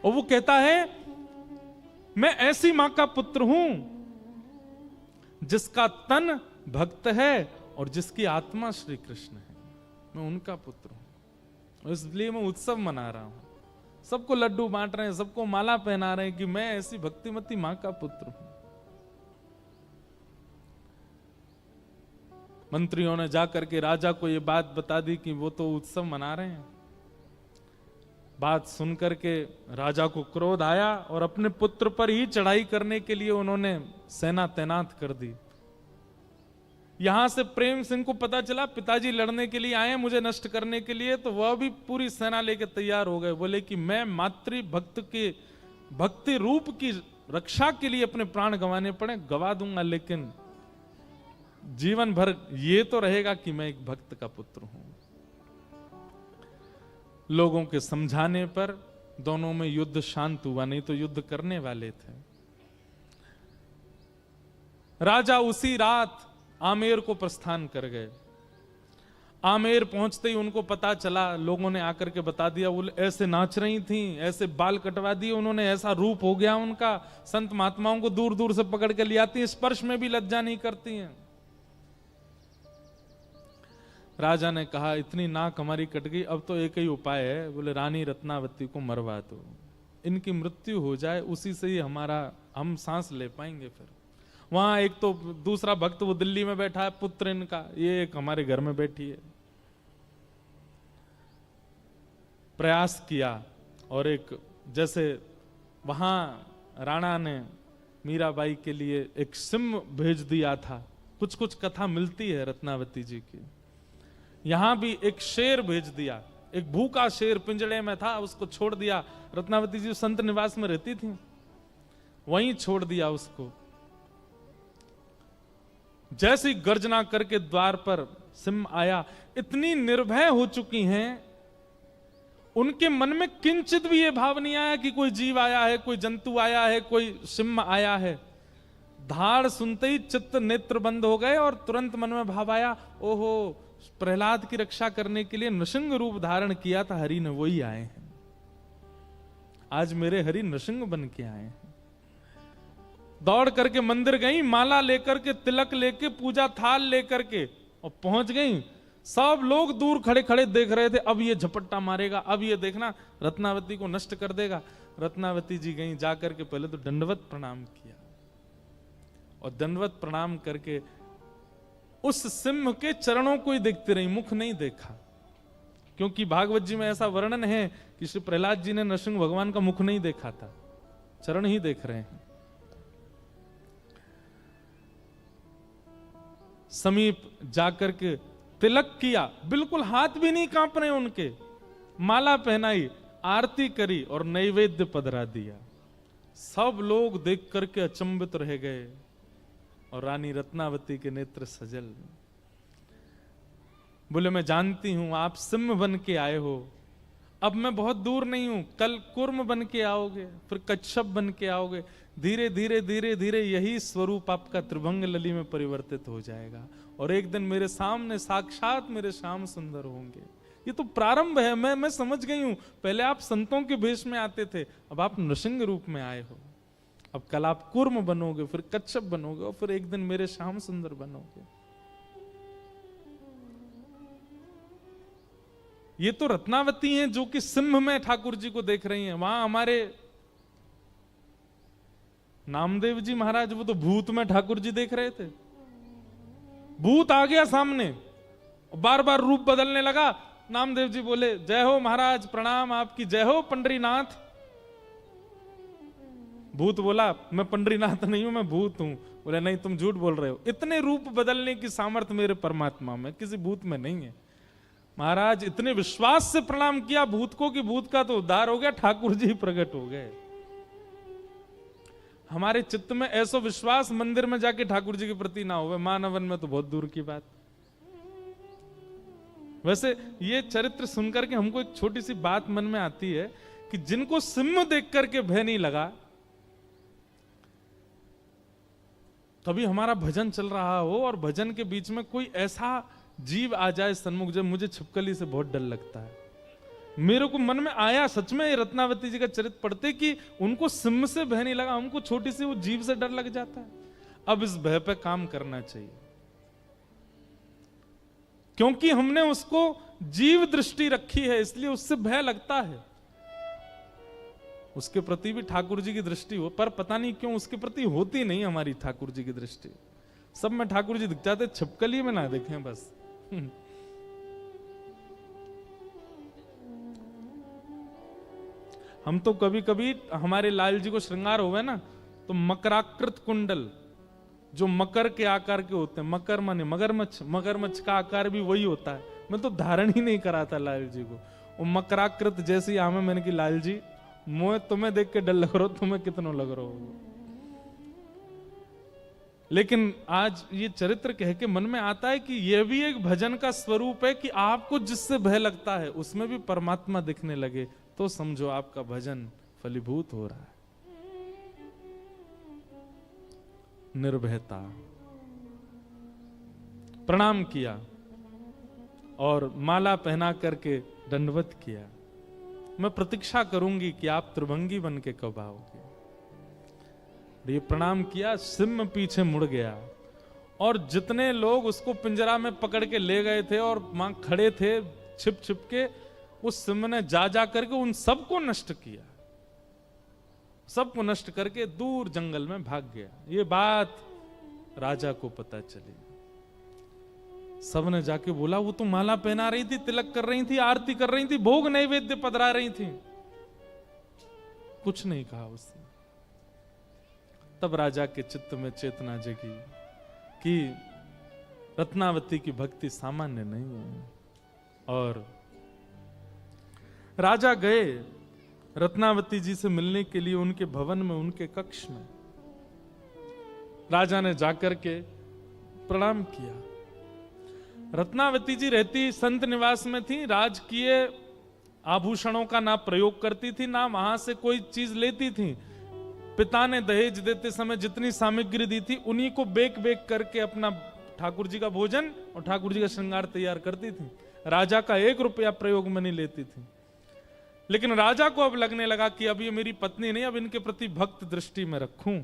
और वो कहता है मैं ऐसी मां का पुत्र हूं जिसका तन भक्त है और जिसकी आत्मा श्री कृष्ण है। मैं उनका पुत्र हूं, इसलिए मैं उत्सव मना रहा हूं। सबको लड्डू बांट रहे हैं, सबको माला पहना रहे हैं कि मैं ऐसी भक्तिमती मां का पुत्र हूं। मंत्रियों ने जाकर के राजा को यह बात बता दी कि वो तो उत्सव मना रहे हैं। बात सुनकर के राजा को क्रोध आया और अपने पुत्र पर ही चढ़ाई करने के लिए उन्होंने सेना तैनात कर दी। यहां से प्रेम सिंह को पता चला पिताजी लड़ने के लिए आए मुझे नष्ट करने के लिए, तो वह भी पूरी सेना लेकर तैयार हो गए। बोले कि मैं मातृ भक्त के भक्ति रूप की रक्षा के लिए अपने प्राण गंवाने पड़े गवा दूंगा, लेकिन जीवन भर ये तो रहेगा कि मैं एक भक्त का पुत्र हूं। लोगों के समझाने पर दोनों में युद्ध शांत हुआ, नहीं तो युद्ध करने वाले थे। राजा उसी रात आमेर को प्रस्थान कर गए। आमेर पहुंचते ही उनको पता चला, लोगों ने आकर के बता दिया, वो ऐसे नाच रही थी, ऐसे बाल कटवा दिए उन्होंने, ऐसा रूप हो गया उनका। संत महात्माओं को दूर दूर से पकड़ के ले आती हैं, स्पर्श में भी लज्जा नहीं करती हैं। राजा ने कहा इतनी नाक हमारी कट गई, अब तो एक ही उपाय है। बोले रानी रत्नावती को मरवा दो, इनकी मृत्यु हो जाए, उसी से ही हम सांस ले पाएंगे। फिर वहां एक तो दूसरा भक्त वो दिल्ली में बैठा है, पुत्र इनका, ये एक हमारे घर में बैठी है। प्रयास किया और एक जैसे वहां राणा ने मीराबाई के लिए एक सिंह भेज दिया था, कुछ कुछ कथा मिलती है रत्नावती जी की। यहां भी एक शेर भेज दिया, एक भूखा शेर पिंजड़े में था, उसको छोड़ दिया। रत्नावती जी संत निवास में रहती थी, वहीं छोड़ दिया उसको। जैसे ही गर्जना करके द्वार पर सिंह आया, इतनी निर्भय हो चुकी हैं, उनके मन में किंचित भी ये भाव नहीं आया कि कोई जीव आया है, कोई जंतु आया है, कोई सिंह आया है। धाड़ सुनते ही चित्त नेत्र बंद हो गए और तुरंत मन में भाव आया, ओहो प्रहलाद की रक्षा करने के लिए नृसिंह रूप धारण किया था हरि ने, वही आए हैं। आज मेरे हरि नृसिंह बन के आए हैं। दौड़ करके मंदिर गई, माला लेकर के, तिलक लेके, पूजा थाल लेकर के, और पहुंच गई। सब लोग दूर खड़े खड़े देख रहे थे, अब ये झपट्टा मारेगा, अब ये देखना रत्नावती को नष्ट कर देगा। रत्नावती जी गई, जाकर के पहले तो दंडवत प्रणाम किया, और दंडवत प्रणाम करके उस सिंह के चरणों को ही देखते रही, मुख नहीं देखा। क्योंकि भागवत जी में ऐसा वर्णन है कि श्री प्रहलाद जी ने नरसिंह भगवान का मुख नहीं देखा था, चरण ही देख रहे हैं। समीप जाकर के तिलक किया, बिल्कुल हाथ भी नहीं कांप रहे उनके, माला पहनाई, आरती करी और नैवेद्य पधरा दिया। सब लोग देख करके अचंभित रह गए और रानी रत्नावती के नेत्र सजल। बोले मैं जानती हूं आप सिंह बन के आए हो, अब मैं बहुत दूर नहीं हूं, कल कुर्म बन के आओगे, फिर कच्छप बन के आओगे, धीरे धीरे धीरे धीरे यही स्वरूप आपका त्रिभंग लली में परिवर्तित हो जाएगा, और एक दिन मेरे सामने साक्षात मेरे श्याम सुंदर होंगे। ये तो प्रारंभ है, मैं समझ गई हूं। पहले आप संतों के भेष में आते थे, अब आप नृसिंह रूप में आए हो। अब कल आप कुर्म बनोगे, फिर कच्छप बनोगे, और फिर एक दिन मेरे श्याम सुंदर बनोगे। ये तो रत्नावती हैं जो कि सिंह में ठाकुर जी को देख रही हैं। वहां हमारे नामदेव जी महाराज, वो तो भूत में ठाकुर जी देख रहे थे। भूत आ गया सामने, बार बार रूप बदलने लगा। नामदेव जी बोले जय हो महाराज, प्रणाम आपकी, जय हो पंडरीनाथ। भूत बोला मैं पंडरीनाथ नहीं हूं, मैं भूत हूं। बोले नहीं तुम झूठ बोल रहे हो, इतने रूप बदलने की सामर्थ्य मेरे परमात्मा में, किसी भूत में नहीं है। महाराज इतने विश्वास से प्रणाम किया भूत को कि भूत का तो उद्धार हो गया, ठाकुर जी प्रकट हो गए। हमारे चित्त में ऐसा विश्वास मंदिर में जाके ठाकुर जी के प्रति ना हो, मानवन में तो बहुत दूर की बात। वैसे ये चरित्र सुनकर के हमको एक छोटी सी बात मन में आती है कि जिनको सिंह देख करके भय नहीं लगा, कभी हमारा भजन चल रहा हो और भजन के बीच में कोई ऐसा जीव आ जाए सन्मुख, जब मुझे छिपकली से बहुत डर लगता है। मेरे को मन में आया सच में रत्नावती जी का चरित्र पढ़ते कि उनको सिम से भय नहीं लगा, हमको छोटी सी वो जीव से डर लग जाता है। अब इस भय पे काम करना चाहिए, क्योंकि हमने उसको जीव दृष्टि रखी है, इसलिए उससे भय लगता है। उसके प्रति भी ठाकुर जी की दृष्टि हो, पर पता नहीं क्यों उसके प्रति होती नहीं हमारी ठाकुर जी की दृष्टि। सब में ठाकुर जी दिख जाते, छिपकली में ना देखें बस। हम तो कभी कभी हमारे लाल जी को श्रृंगार हुए ना, तो मकराकृत कुंडल जो मकर के आकार के होते हैं, मकर माने मगरमच्छ, मगरमच्छ का आकार भी वही होता है। मैं तो धारण ही नहीं करा था लाल जी को, वो मकराकृत जैसी आमे। मैंने की लाल जी मोह तुम्हें देख के डर लग रहा हो, तुम्हें कितना लग रहा हो। लेकिन आज ये चरित्र कह के मन में आता है कि यह भी एक भजन का स्वरूप है कि आपको जिससे भय लगता है उसमें भी परमात्मा दिखने लगे, तो समझो आपका भजन फलीभूत हो रहा है। निर्भयता। प्रणाम किया और माला पहना करके दंडवत किया। मैं प्रतीक्षा करूंगी कि आप त्रिभंगी बन के कब आओगे। ये प्रणाम किया, सिंह पीछे मुड़ गया और जितने लोग उसको पिंजरा में पकड़ के ले गए थे और वहां खड़े थे छिप छिप के, उस सिंह ने जा करके उन सबको नष्ट किया, सबको नष्ट करके दूर जंगल में भाग गया। ये बात राजा को पता चली। सबने जाके बोला वो तो माला पहना रही थी, तिलक कर रही थी, आरती कर रही थी, भोग नैवेद्य पधरा रही थी। कुछ नहीं कहा उसने। तब राजा के चित्त में चेतना जगी कि रत्नावती की भक्ति सामान्य नहीं है। और राजा गए रत्नावती जी से मिलने के लिए उनके भवन में, उनके कक्ष में। राजा ने जाकर के प्रणाम किया। रत्नावती जी रहती संत निवास में थी, राजकीय आभूषणों का ना प्रयोग करती थी, ना वहां से कोई चीज लेती थी। पिता ने दहेज देते समय जितनी सामग्री दी थी उन्हीं को बेक बेक करके अपना ठाकुर जी का भोजन और ठाकुर जी का श्रृंगार तैयार करती थी। राजा का 1 रुपया प्रयोग में नहीं लेती थी। लेकिन राजा को अब लगने लगा कि अब ये मेरी पत्नी नहीं, अब इनके प्रति भक्त दृष्टि में रखूं।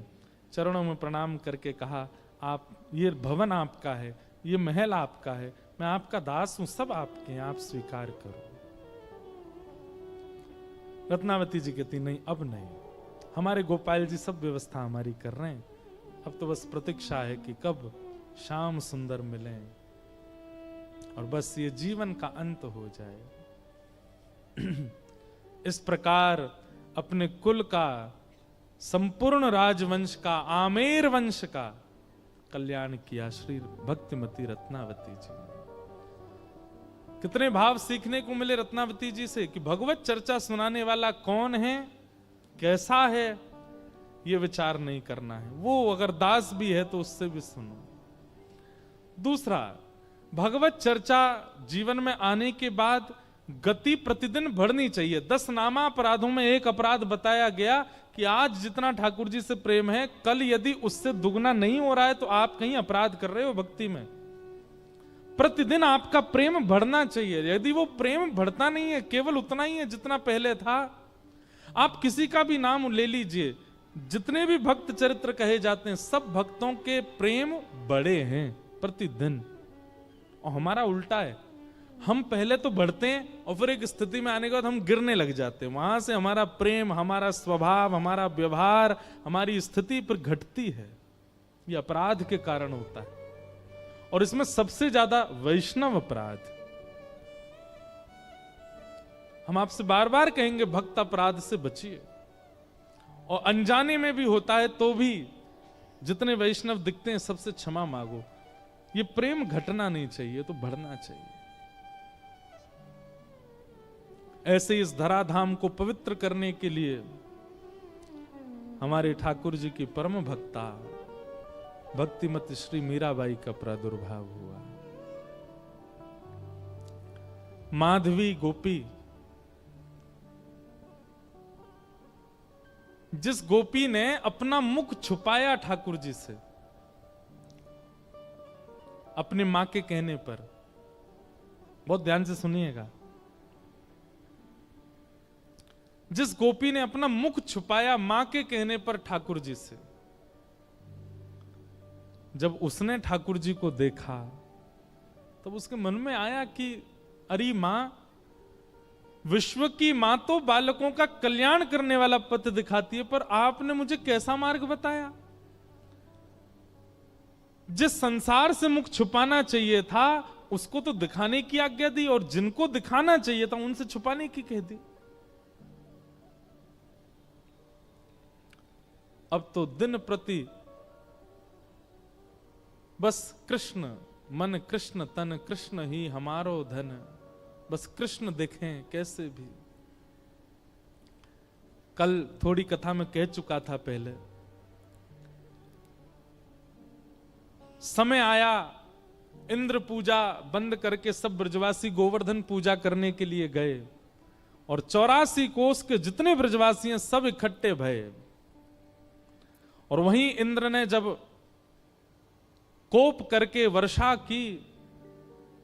चरणों में प्रणाम करके कहा, आप, ये भवन आपका है, ये महल आपका है, मैं आपका दास हूं, सब आपके हैं, आप स्वीकार करो। रत्नावती जी कहती नहीं, अब नहीं, हमारे गोपाल जी सब व्यवस्था हमारी कर रहे हैं, अब तो बस प्रतीक्षा है कि कब श्याम सुंदर मिलें और बस ये जीवन का अंत हो जाए। इस प्रकार अपने कुल का, संपूर्ण राजवंश का, आमेर वंश का कल्याण किया श्री भक्तिमती रत्नावती जी। कितने भाव सीखने को मिले रत्नावती जी से कि भगवत चर्चा सुनाने वाला कौन है, कैसा है, ये विचार नहीं करना है। वो अगर दास भी है तो उससे भी सुनो। दूसरा, भगवत चर्चा जीवन में आने के बाद गति प्रतिदिन बढ़नी चाहिए। 10 नामा अपराधों में एक अपराध बताया गया कि आज जितना ठाकुर जी से प्रेम है, कल यदि उससे दुगना नहीं हो रहा है तो आप कहीं अपराध कर रहे हो भक्ति में। प्रतिदिन आपका प्रेम बढ़ना चाहिए। यदि वो प्रेम बढ़ता नहीं है, केवल उतना ही है जितना पहले था, आप किसी का भी नाम ले लीजिए, जितने भी भक्त चरित्र कहे जाते हैं, सब भक्तों के प्रेम बड़े हैं प्रतिदिन। और हमारा उल्टा है, हम पहले तो बढ़ते हैं और फिर एक स्थिति में आने के बाद हम गिरने लग जाते हैं। वहां से हमारा प्रेम, हमारा स्वभाव, हमारा व्यवहार, हमारी स्थिति पर घटती है। ये अपराध के कारण होता है और इसमें सबसे ज्यादा वैष्णव अपराध। हम आपसे बार बार कहेंगे भक्त अपराध से बचिए, और अनजाने में भी होता है तो भी जितने वैष्णव दिखते हैं सबसे क्षमा मांगो। ये प्रेम घटना नहीं चाहिए, तो बढ़ना चाहिए। ऐसे इस धराधाम को पवित्र करने के लिए हमारे ठाकुर जी की परम भक्ता भक्तिमती श्री मीराबाई का प्रादुर्भाव हुआ। माधवी गोपी, जिस गोपी ने अपना मुख छुपाया ठाकुर जी से अपनी मां के कहने पर, बहुत ध्यान से सुनिएगा, जिस गोपी ने अपना मुख छुपाया मां के कहने पर ठाकुर जी से, जब उसने ठाकुर जी को देखा तब उसके मन में आया कि अरे मां, विश्व की मां तो बालकों का कल्याण करने वाला पथ दिखाती है, पर आपने मुझे कैसा मार्ग बताया? जिस संसार से मुख छुपाना चाहिए था उसको तो दिखाने की आज्ञा दी, और जिनको दिखाना चाहिए था उनसे छुपाने की कह दी। अब तो दिन प्रति बस कृष्ण मन, कृष्ण तन, कृष्ण ही हमारो धन, बस कृष्ण देखें कैसे भी। कल थोड़ी कथा में कह चुका था पहले, समय आया इंद्र पूजा बंद करके सब ब्रजवासी गोवर्धन पूजा करने के लिए गए, और 84 कोस के जितने ब्रजवासी हैं सब इकट्ठे भये। और वहीं इंद्र ने जब कोप करके वर्षा की,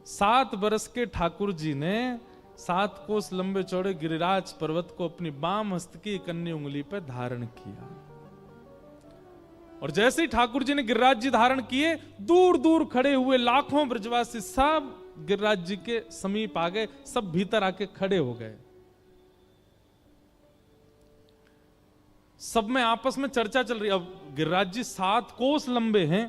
7 बरस के ठाकुर जी ने 7 कोस लंबे चौड़े गिरिराज पर्वत को अपनी बाम हस्त की कन्नी उंगली पर धारण किया। और जैसे ही ठाकुर जी ने गिरिराज जी धारण किए, दूर दूर खड़े हुए लाखों ब्रजवासी सब गिरिराज जी के समीप आ गए, सब भीतर आके खड़े हो गए। सब में आपस में चर्चा चल रही। अब गिरिराज जी 7 कोस लंबे हैं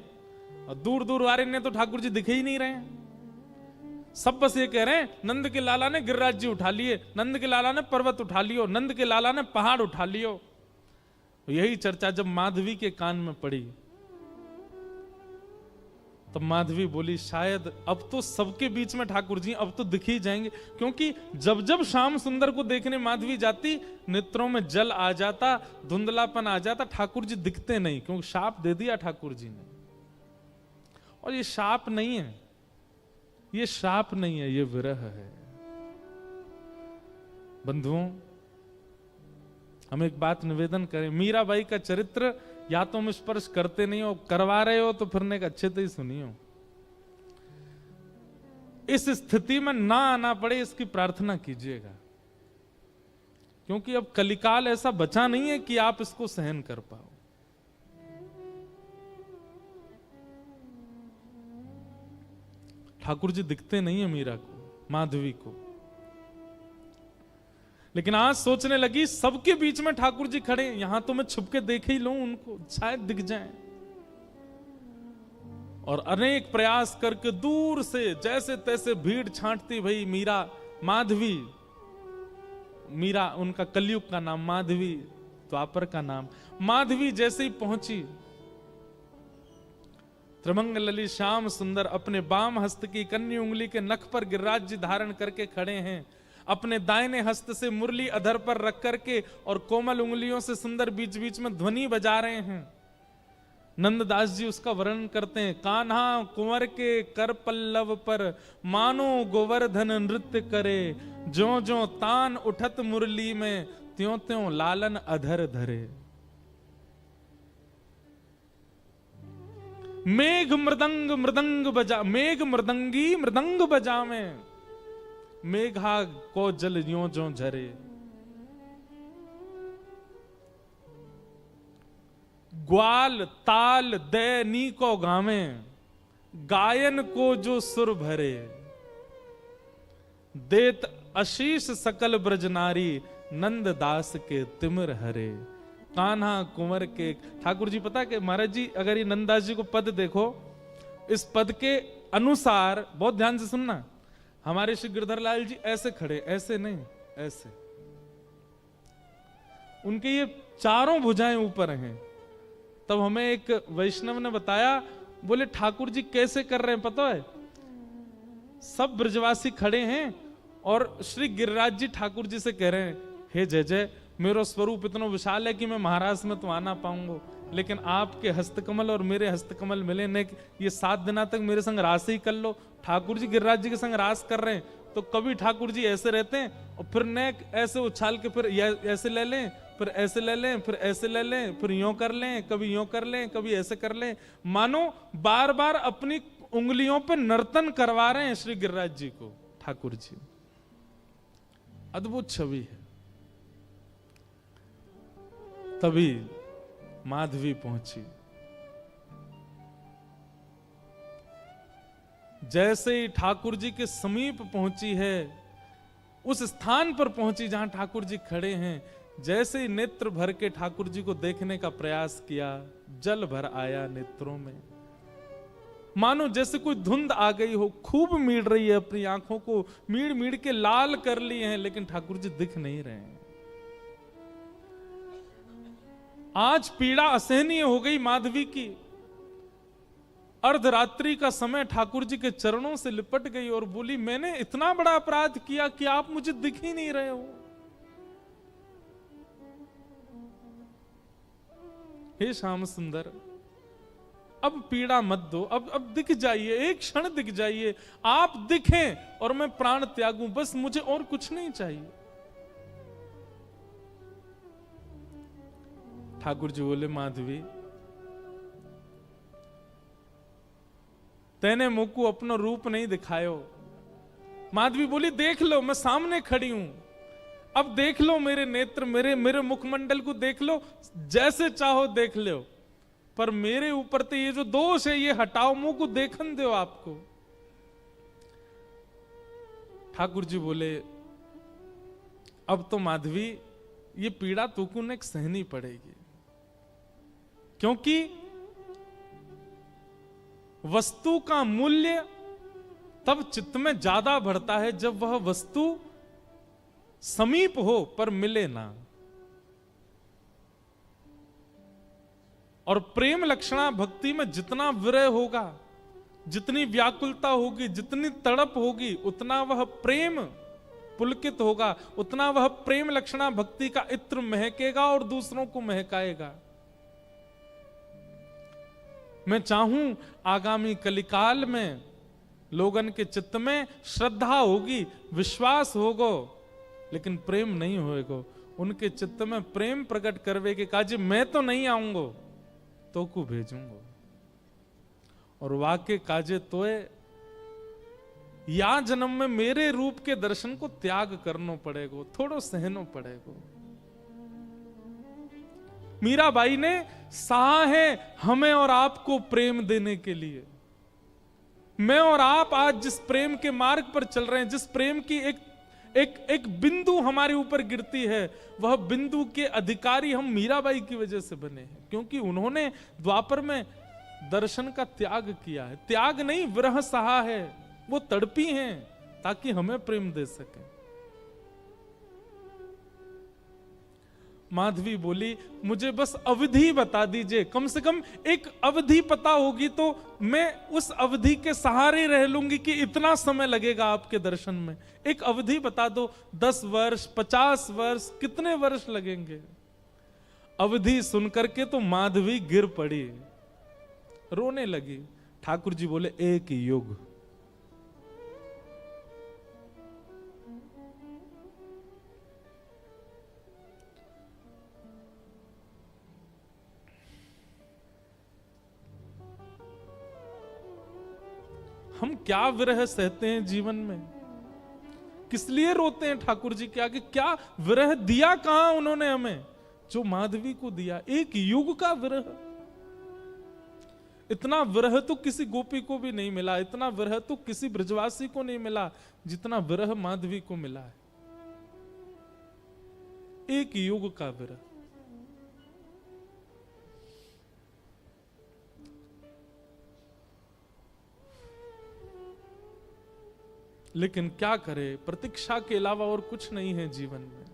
और दूर दूर वाले ने तो ठाकुर जी दिखे ही नहीं रहे हैं। सब बस ये कह रहे हैं, नंद के लाला ने गिरिराज जी उठा लिए, नंद के लाला ने पर्वत उठा लियो, नंद के लाला ने पहाड़ उठा लियो। यही चर्चा जब माधवी के कान में पड़ी तब माधवी बोली, शायद अब तो सबके बीच में ठाकुर जी अब तो दिख ही जाएंगे। क्योंकि जब जब श्याम सुंदर को देखने माधवी जाती, नेत्रों में जल आ जाता, धुंधलापन आ जाता, ठाकुर जी दिखते नहीं, क्योंकि शाप दे दिया ठाकुर जी ने। और ये शाप नहीं है, ये शाप नहीं है, ये विरह है। बंधुओं, हम एक बात निवेदन करें, मीराबाई का चरित्र या तो हम स्पर्श करते नहीं हो, करवा रहे हो तो फिर अच्छे से ही सुनियो। इस स्थिति में ना आना पड़े इसकी प्रार्थना कीजिएगा, क्योंकि अब कलिकाल ऐसा बचा नहीं है कि आप इसको सहन कर पाओ। ठाकुर जी दिखते नहीं है मीरा को, माधवी को, लेकिन आज सोचने लगी सबके बीच में ठाकुर जी खड़े, यहां तो मैं छुप के देख ही लूं उनको, शायद दिख जाएं। और अनेक प्रयास करके दूर से जैसे तैसे भीड़ छांटती भई मीरा, माधवी, मीरा उनका कलयुग का नाम, माधवी द्वापर का नाम। माधवी जैसे ही पहुंची, त्रिमंगलली श्याम सुंदर अपने बाम हस्त की कन्नी उंगली के नख पर गिरिराज जी धारण करके खड़े हैं, अपने दाहिने हस्त से मुरली अधर पर रख करके और कोमल उंगलियों से सुंदर बीच बीच में ध्वनि बजा रहे हैं। नंददास जी उसका वर्णन करते हैं, कान्हा कुंवर के कर पल्लव पर मानो गोवर्धन नृत्य करे, ज्यों ज्यों तान उठत मुरली में त्यों त्यों लालन अधर धरे। मेघ मृदंग मृदंग बजा, मेघ मृदंगी मृदंग बजावे, मेघा को जल यों जो झरे। ग्वाल ताल दैनी को गावे, गायन को जो सुर भरे। देत आशीष सकल ब्रज नारी, नंद दास के तिमिर हरे। कान्हा कुंवर के, ठाकुर जी पता कि महाराज जी, अगर ये नंददास जी को पद देखो, इस पद के अनुसार, बहुत ध्यान से सुनना, हमारे श्री गिरधर लाल जी ऐसे खड़े, ऐसे नहीं, ऐसे, उनके ये चारों भुजाएं ऊपर हैं। तब हमें एक वैष्णव ने बताया, बोले ठाकुर जी कैसे कर रहे हैं पता है? सब ब्रजवासी खड़े हैं और श्री गिरिराज जी ठाकुर जी से कह रहे हैं, हे जय जय, मेरा स्वरूप इतना विशाल है कि मैं महाराष्ट्र में तो आ ना पाऊंगा, लेकिन आपके हस्तकमल और मेरे हस्तकमल मिले ने, ये 7 दिना तक मेरे संग रास ही कर लो। ठाकुर जी गिरिराज जी के संग रास कर रहे हैं, तो कभी ठाकुर जी ऐसे रहते हैं और फिर नेक ऐसे उछाल के फिर ऐसे ले लें, फिर ऐसे ले लें, फिर ऐसे ले लें, फिर यूं कर लें, कभी यूं कर लें, कभी ऐसे कर लें, मानो बार बार अपनी उंगलियों पे नर्तन करवा रहे हैं श्री गिरिराज जी को ठाकुर जी। अद्भुत छवि है। तभी माधवी पहुंची। जैसे ही ठाकुर जी के समीप पहुंची है, उस स्थान पर पहुंची जहां ठाकुर जी खड़े हैं, जैसे ही नेत्र भर के ठाकुर जी को देखने का प्रयास किया, जल भर आया नेत्रों में। मानो जैसे कोई धुंध आ गई हो, खूब मीड़ रही है, अपनी आंखों को मीड़ मीड़ के लाल कर लिए हैं, लेकिन ठाकुर जी दिख नहीं रहे हैं। आज पीड़ा असहनीय हो गई माधवी की। अर्धरात्रि का समय ठाकुर जी के चरणों से लिपट गई और बोली, मैंने इतना बड़ा अपराध किया कि आप मुझे दिख ही नहीं रहे हो। हे श्याम सुंदर, अब पीड़ा मत दो, अब दिख जाइए, एक क्षण दिख जाइए, आप दिखें और मैं प्राण त्यागूं, बस मुझे और कुछ नहीं चाहिए। ठाकुर जी बोले, माधवी तेने मुझको अपना रूप नहीं दिखायो। माधवी बोली, देख लो, मैं सामने खड़ी हूं, अब देख लो मेरे नेत्र, मेरे मुखमंडल को देख लो, जैसे चाहो देख लो, पर मेरे ऊपर तो ये जो दोष है ये हटाओ, मुंह को देखन दो आपको। ठाकुर जी बोले, अब तो माधवी ये पीड़ा तुमको ने सहनी पड़ेगी, क्योंकि वस्तु का मूल्य तब चित्त में ज्यादा बढ़ता है जब वह वस्तु समीप हो पर मिले ना। और प्रेम लक्षणा भक्ति में जितना विरह होगा, जितनी व्याकुलता होगी, जितनी तड़प होगी, उतना वह प्रेम पुलकित होगा, उतना वह प्रेम लक्षणा भक्ति का इत्र महकेगा और दूसरों को महकाएगा। मैं चाहूं आगामी कलिकाल में लोगन के चित्त में श्रद्धा होगी, विश्वास होगो, लेकिन प्रेम नहीं होएगो। उनके चित्त में प्रेम प्रकट करवे के काजे मैं तो नहीं आऊंगो, तो को भेजूंगो। और वाक्य काजे तोए या जन्म में मेरे रूप के दर्शन को त्याग करनो पड़ेगो, थोड़ो सहनो पड़ेगो। मीराबाई ने सहा है हमें और आपको प्रेम देने के लिए। मैं और आप आज जिस प्रेम के मार्ग पर चल रहे हैं, जिस प्रेम की एक बिंदु हमारे ऊपर गिरती है, वह बिंदु के अधिकारी हम मीराबाई की वजह से बने हैं, क्योंकि उन्होंने द्वापर में दर्शन का त्याग किया है। त्याग नहीं, विरह सहा है, वो तड़पी हैं ताकि हमें प्रेम दे सके। माधवी बोली, मुझे बस अवधि बता दीजिए, कम से कम एक अवधि पता होगी तो मैं उस अवधि के सहारे रह लूंगी कि इतना समय लगेगा आपके दर्शन में। एक अवधि बता दो, 10 वर्ष, 50 वर्ष, कितने वर्ष लगेंगे? अवधि सुनकर के तो माधवी गिर पड़ी, रोने लगी। ठाकुर जी बोले, एक युग। हम क्या विरह सहते हैं जीवन में, किस लिए रोते हैं ठाकुर जी के आगे? क्या विरह दिया कहां उन्होंने हमें, जो माधवी को दिया? एक युग का विरह। इतना विरह तो किसी गोपी को भी नहीं मिला, इतना विरह तो किसी ब्रजवासी को नहीं मिला जितना विरह माधवी को मिला है। एक युग का विरह। लेकिन क्या करे, प्रतीक्षा के अलावा और कुछ नहीं है जीवन में।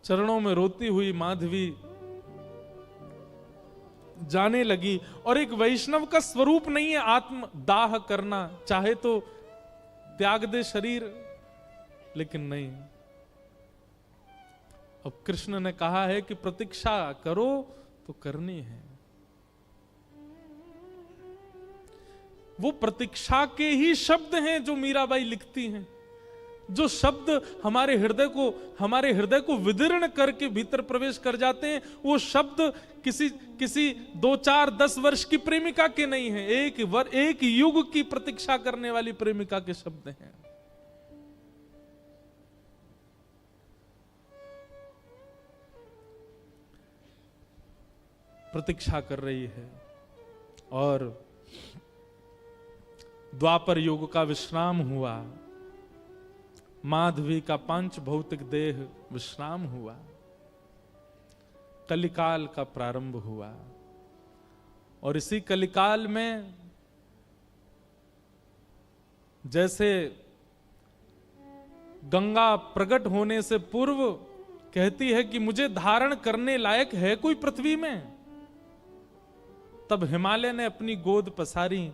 चरणों में रोती हुई माधवी जाने लगी। और एक वैष्णव का स्वरूप नहीं है आत्म दाह करना, चाहे तो त्याग दे शरीर, लेकिन नहीं। अब कृष्ण ने कहा है कि प्रतीक्षा करो तो करनी है। वो प्रतीक्षा के ही शब्द हैं जो मीराबाई लिखती हैं, जो शब्द हमारे हृदय को विदीर्ण करके भीतर प्रवेश कर जाते हैं। वो शब्द किसी 2, 4, 10 वर्ष की प्रेमिका के नहीं है, एक युग की प्रतीक्षा करने वाली प्रेमिका के शब्द हैं। प्रतीक्षा कर रही है और द्वापर युग का विश्राम हुआ, माधवी का पांच भौतिक देह विश्राम हुआ, कलिकाल का प्रारंभ हुआ। और इसी कलिकाल में जैसे गंगा प्रकट होने से पूर्व कहती है कि मुझे धारण करने लायक है कोई पृथ्वी में, तब हिमालय ने अपनी गोद पसारी।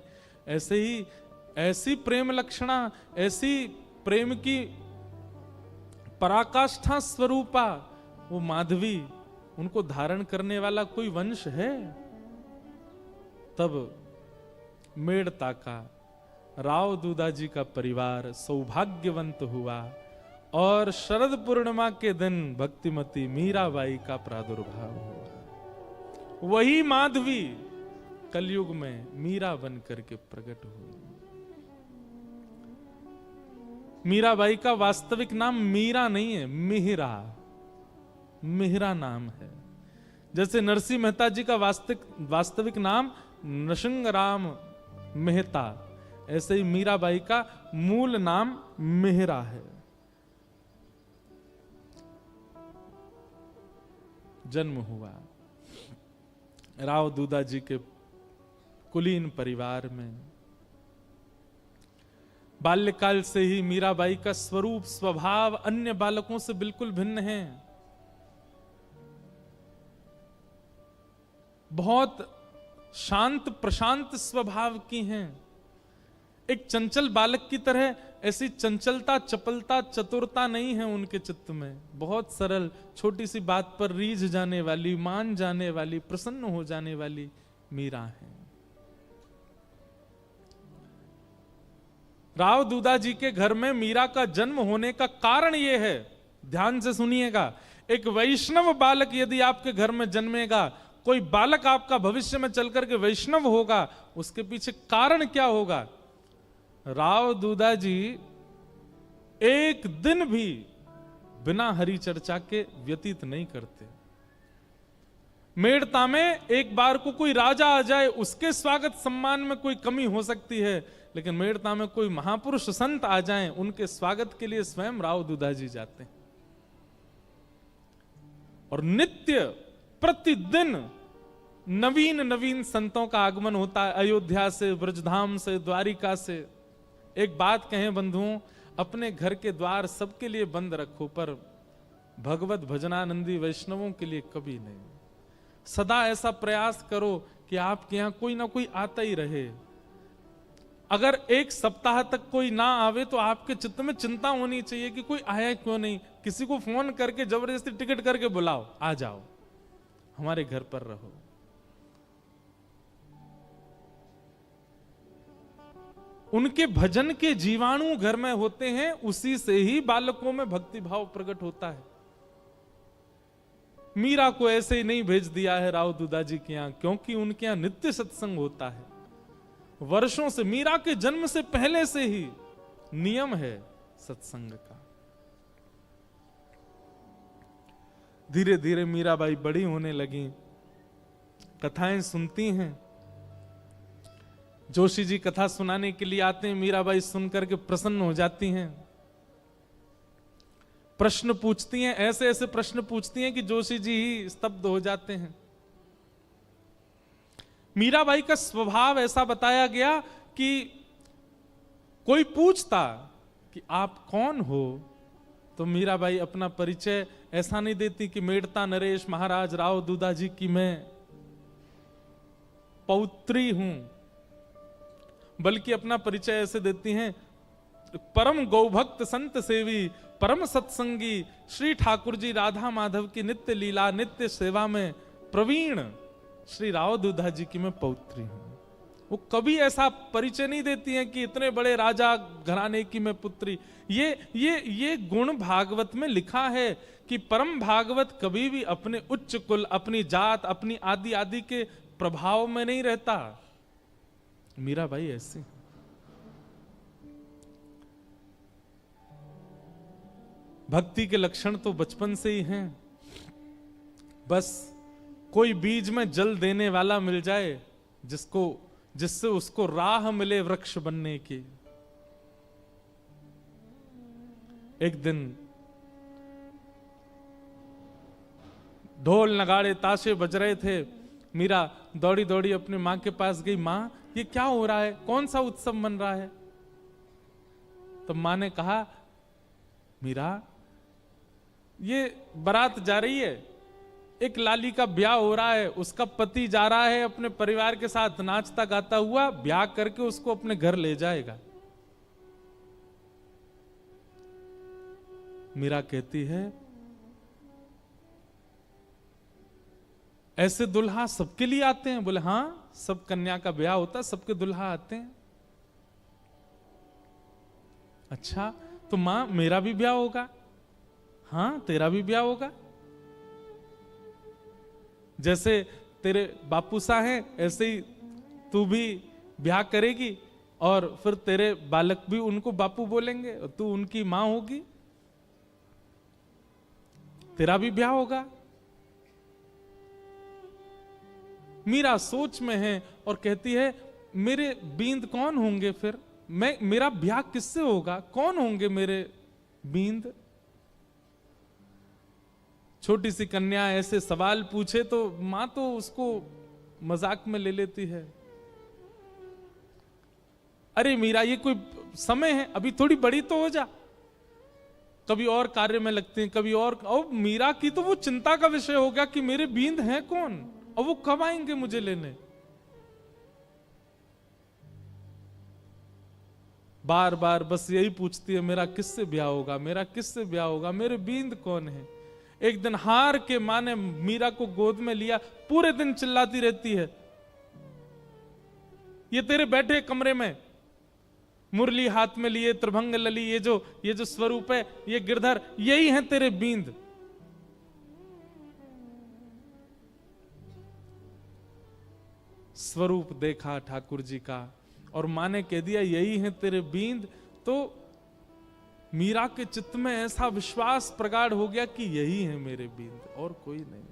ऐसे ही ऐसी प्रेम लक्षणा, ऐसी प्रेम की पराकाष्ठा स्वरूपा वो माधवी, उनको धारण करने वाला कोई वंश है। तब मेड़ता का राव दूधाजी का परिवार सौभाग्यवंत हुआ और शरद पूर्णिमा के दिन भक्तिमती मीराबाई का प्रादुर्भाव हुआ। वही माधवी कलयुग में मीरा बन करके प्रकट हुई। मीराबाई का वास्तविक नाम मीरा नहीं है, मिहिरा, मिहिरा नाम है। जैसे नरसिंह मेहता जी का वास्तविक नाम नृसिंहराम मेहता, ऐसे ही मीराबाई का मूल नाम मिहिरा है। जन्म हुआ राव दूधाजी के कुलीन परिवार में। बाल्यकाल से ही मीराबाई का स्वरूप स्वभाव अन्य बालकों से बिल्कुल भिन्न है। बहुत शांत प्रशांत स्वभाव की हैं। एक चंचल बालक की तरह ऐसी चंचलता, चपलता, चतुरता नहीं है उनके चित्त में। बहुत सरल, छोटी सी बात पर रीझ जाने वाली, मान जाने वाली, प्रसन्न हो जाने वाली मीरा है। राव दूधाजी के घर में मीरा का जन्म होने का कारण यह है, ध्यान से सुनिएगा। एक वैष्णव बालक यदि आपके घर में जन्मेगा, कोई बालक आपका भविष्य में चलकर के वैष्णव होगा, उसके पीछे कारण क्या होगा? राव दूधाजी एक दिन भी बिना हरि चर्चा के व्यतीत नहीं करते। मेड़ता में एक बार को कोई राजा आ जाए, उसके स्वागत सम्मान में कोई कमी हो सकती है, लेकिन मेड़ता में कोई महापुरुष संत आ जाएं, उनके स्वागत के लिए स्वयं राव दूधाजी जाते हैं। और नित्य प्रतिदिन नवीन नवीन संतों का आगमन होता है, अयोध्या से, ब्रजधाम से, द्वारिका से। एक बात कहें बंधुओं, अपने घर के द्वार सबके लिए बंद रखो, पर भगवत भजनानंदी वैष्णवों के लिए कभी नहीं। सदा ऐसा प्रयास करो कि आपके यहां कोई ना कोई आता ही रहे। अगर एक सप्ताह तक कोई ना आवे तो आपके चित्त में चिंता होनी चाहिए कि कोई आया क्यों नहीं। किसी को फोन करके जबरदस्ती टिकट करके बुलाओ, आ जाओ, हमारे घर पर रहो। उनके भजन के जीवाणु घर में होते हैं, उसी से ही बालकों में भक्ति भाव प्रकट होता है। मीरा को ऐसे ही नहीं भेज दिया है राव दूधाजी के यहां, क्योंकि उनके यहां नित्य सत्संग होता है। वर्षों से, मीरा के जन्म से पहले से ही नियम है सत्संग का। धीरे धीरे मीराबाई बड़ी होने लगी, कथाएं सुनती हैं। जोशी जी कथा सुनाने के लिए आते हैं, मीराबाई सुनकर के प्रसन्न हो जाती हैं। प्रश्न पूछती हैं, ऐसे ऐसे प्रश्न पूछती हैं कि जोशी जी ही स्तब्ध हो जाते हैं। मीराबाई का स्वभाव ऐसा बताया गया कि कोई पूछता कि आप कौन हो, तो मीराबाई अपना परिचय ऐसा नहीं देती कि मेड़ता नरेश महाराज राव दूधाजी की मैं पौत्री हूं, बल्कि अपना परिचय ऐसे देती हैं, परम गौभक्त संत सेवी, परम सत्संगी श्री ठाकुर जी राधा माधव की नित्य लीला, नित्य सेवा में प्रवीण श्री राव दूधाजी की मैं पौत्री हूं। वो कभी ऐसा परिचय नहीं देती हैं कि इतने बड़े राजा घराने की मैं पुत्री। ये गुण भागवत में लिखा है कि परम भागवत कभी भी अपने उच्च कुल, अपनी जात, अपनी आदि आदि के प्रभाव में नहीं रहता। मीराबाई ऐसी। भक्ति के लक्षण तो बचपन से ही हैं। बस कोई बीज में जल देने वाला मिल जाए जिससे उसको राह मिले वृक्ष बनने की। एक दिन ढोल नगाड़े ताशे बज रहे थे। मीरा दौड़ी दौड़ी अपनी मां के पास गई। मां, ये क्या हो रहा है? कौन सा उत्सव मन रहा है? तो मां ने कहा, मीरा, ये बारात जा रही है, एक लाली का ब्याह हो रहा है, उसका पति जा रहा है अपने परिवार के साथ नाचता गाता हुआ, ब्याह करके उसको अपने घर ले जाएगा। मीरा कहती है, ऐसे दुल्हा सबके लिए आते हैं? बोले हां, सब कन्या का ब्याह होता है, सबके दुल्हा आते हैं। अच्छा, तो मां मेरा भी ब्याह होगा? हां, तेरा भी ब्याह होगा। जैसे तेरे बापू सा हैं, ऐसे ही तू भी ब्याह करेगी और फिर तेरे बालक भी उनको बापू बोलेंगे और तू उनकी मां होगी, तेरा भी ब्याह होगा। मीरा सोच में है और कहती है, मेरे बींद कौन होंगे फिर? मेरा ब्याह किससे होगा? कौन होंगे मेरे बींद? छोटी सी कन्या ऐसे सवाल पूछे तो मां तो उसको मजाक में ले लेती है। अरे मीरा, ये कोई समय है, अभी थोड़ी बड़ी तो हो जा, कभी और कार्य में लगते हैं, कभी और मीरा की तो वो चिंता का विषय हो गया कि मेरे बींद हैं कौन और वो कब आएंगे मुझे लेने। बार बार बस यही पूछती है, मेरा किससे ब्याह होगा, मेरा किससे ब्याह होगा, मेरे बींद कौन है। एक दिन हार के मां ने मीरा को गोद में लिया, पूरे दिन चिल्लाती रहती है, ये तेरे बैठे कमरे में मुरली हाथ में लिए, त्रिभंग लली, ये जो स्वरूप है, ये गिरधर, यही है तेरे बींद। स्वरूप देखा ठाकुर जी का और मां ने कह दिया यही है तेरे बींद, तो मीरा के चित्त में ऐसा विश्वास प्रगाढ़ हो गया कि यही है मेरे बींद और कोई नहीं।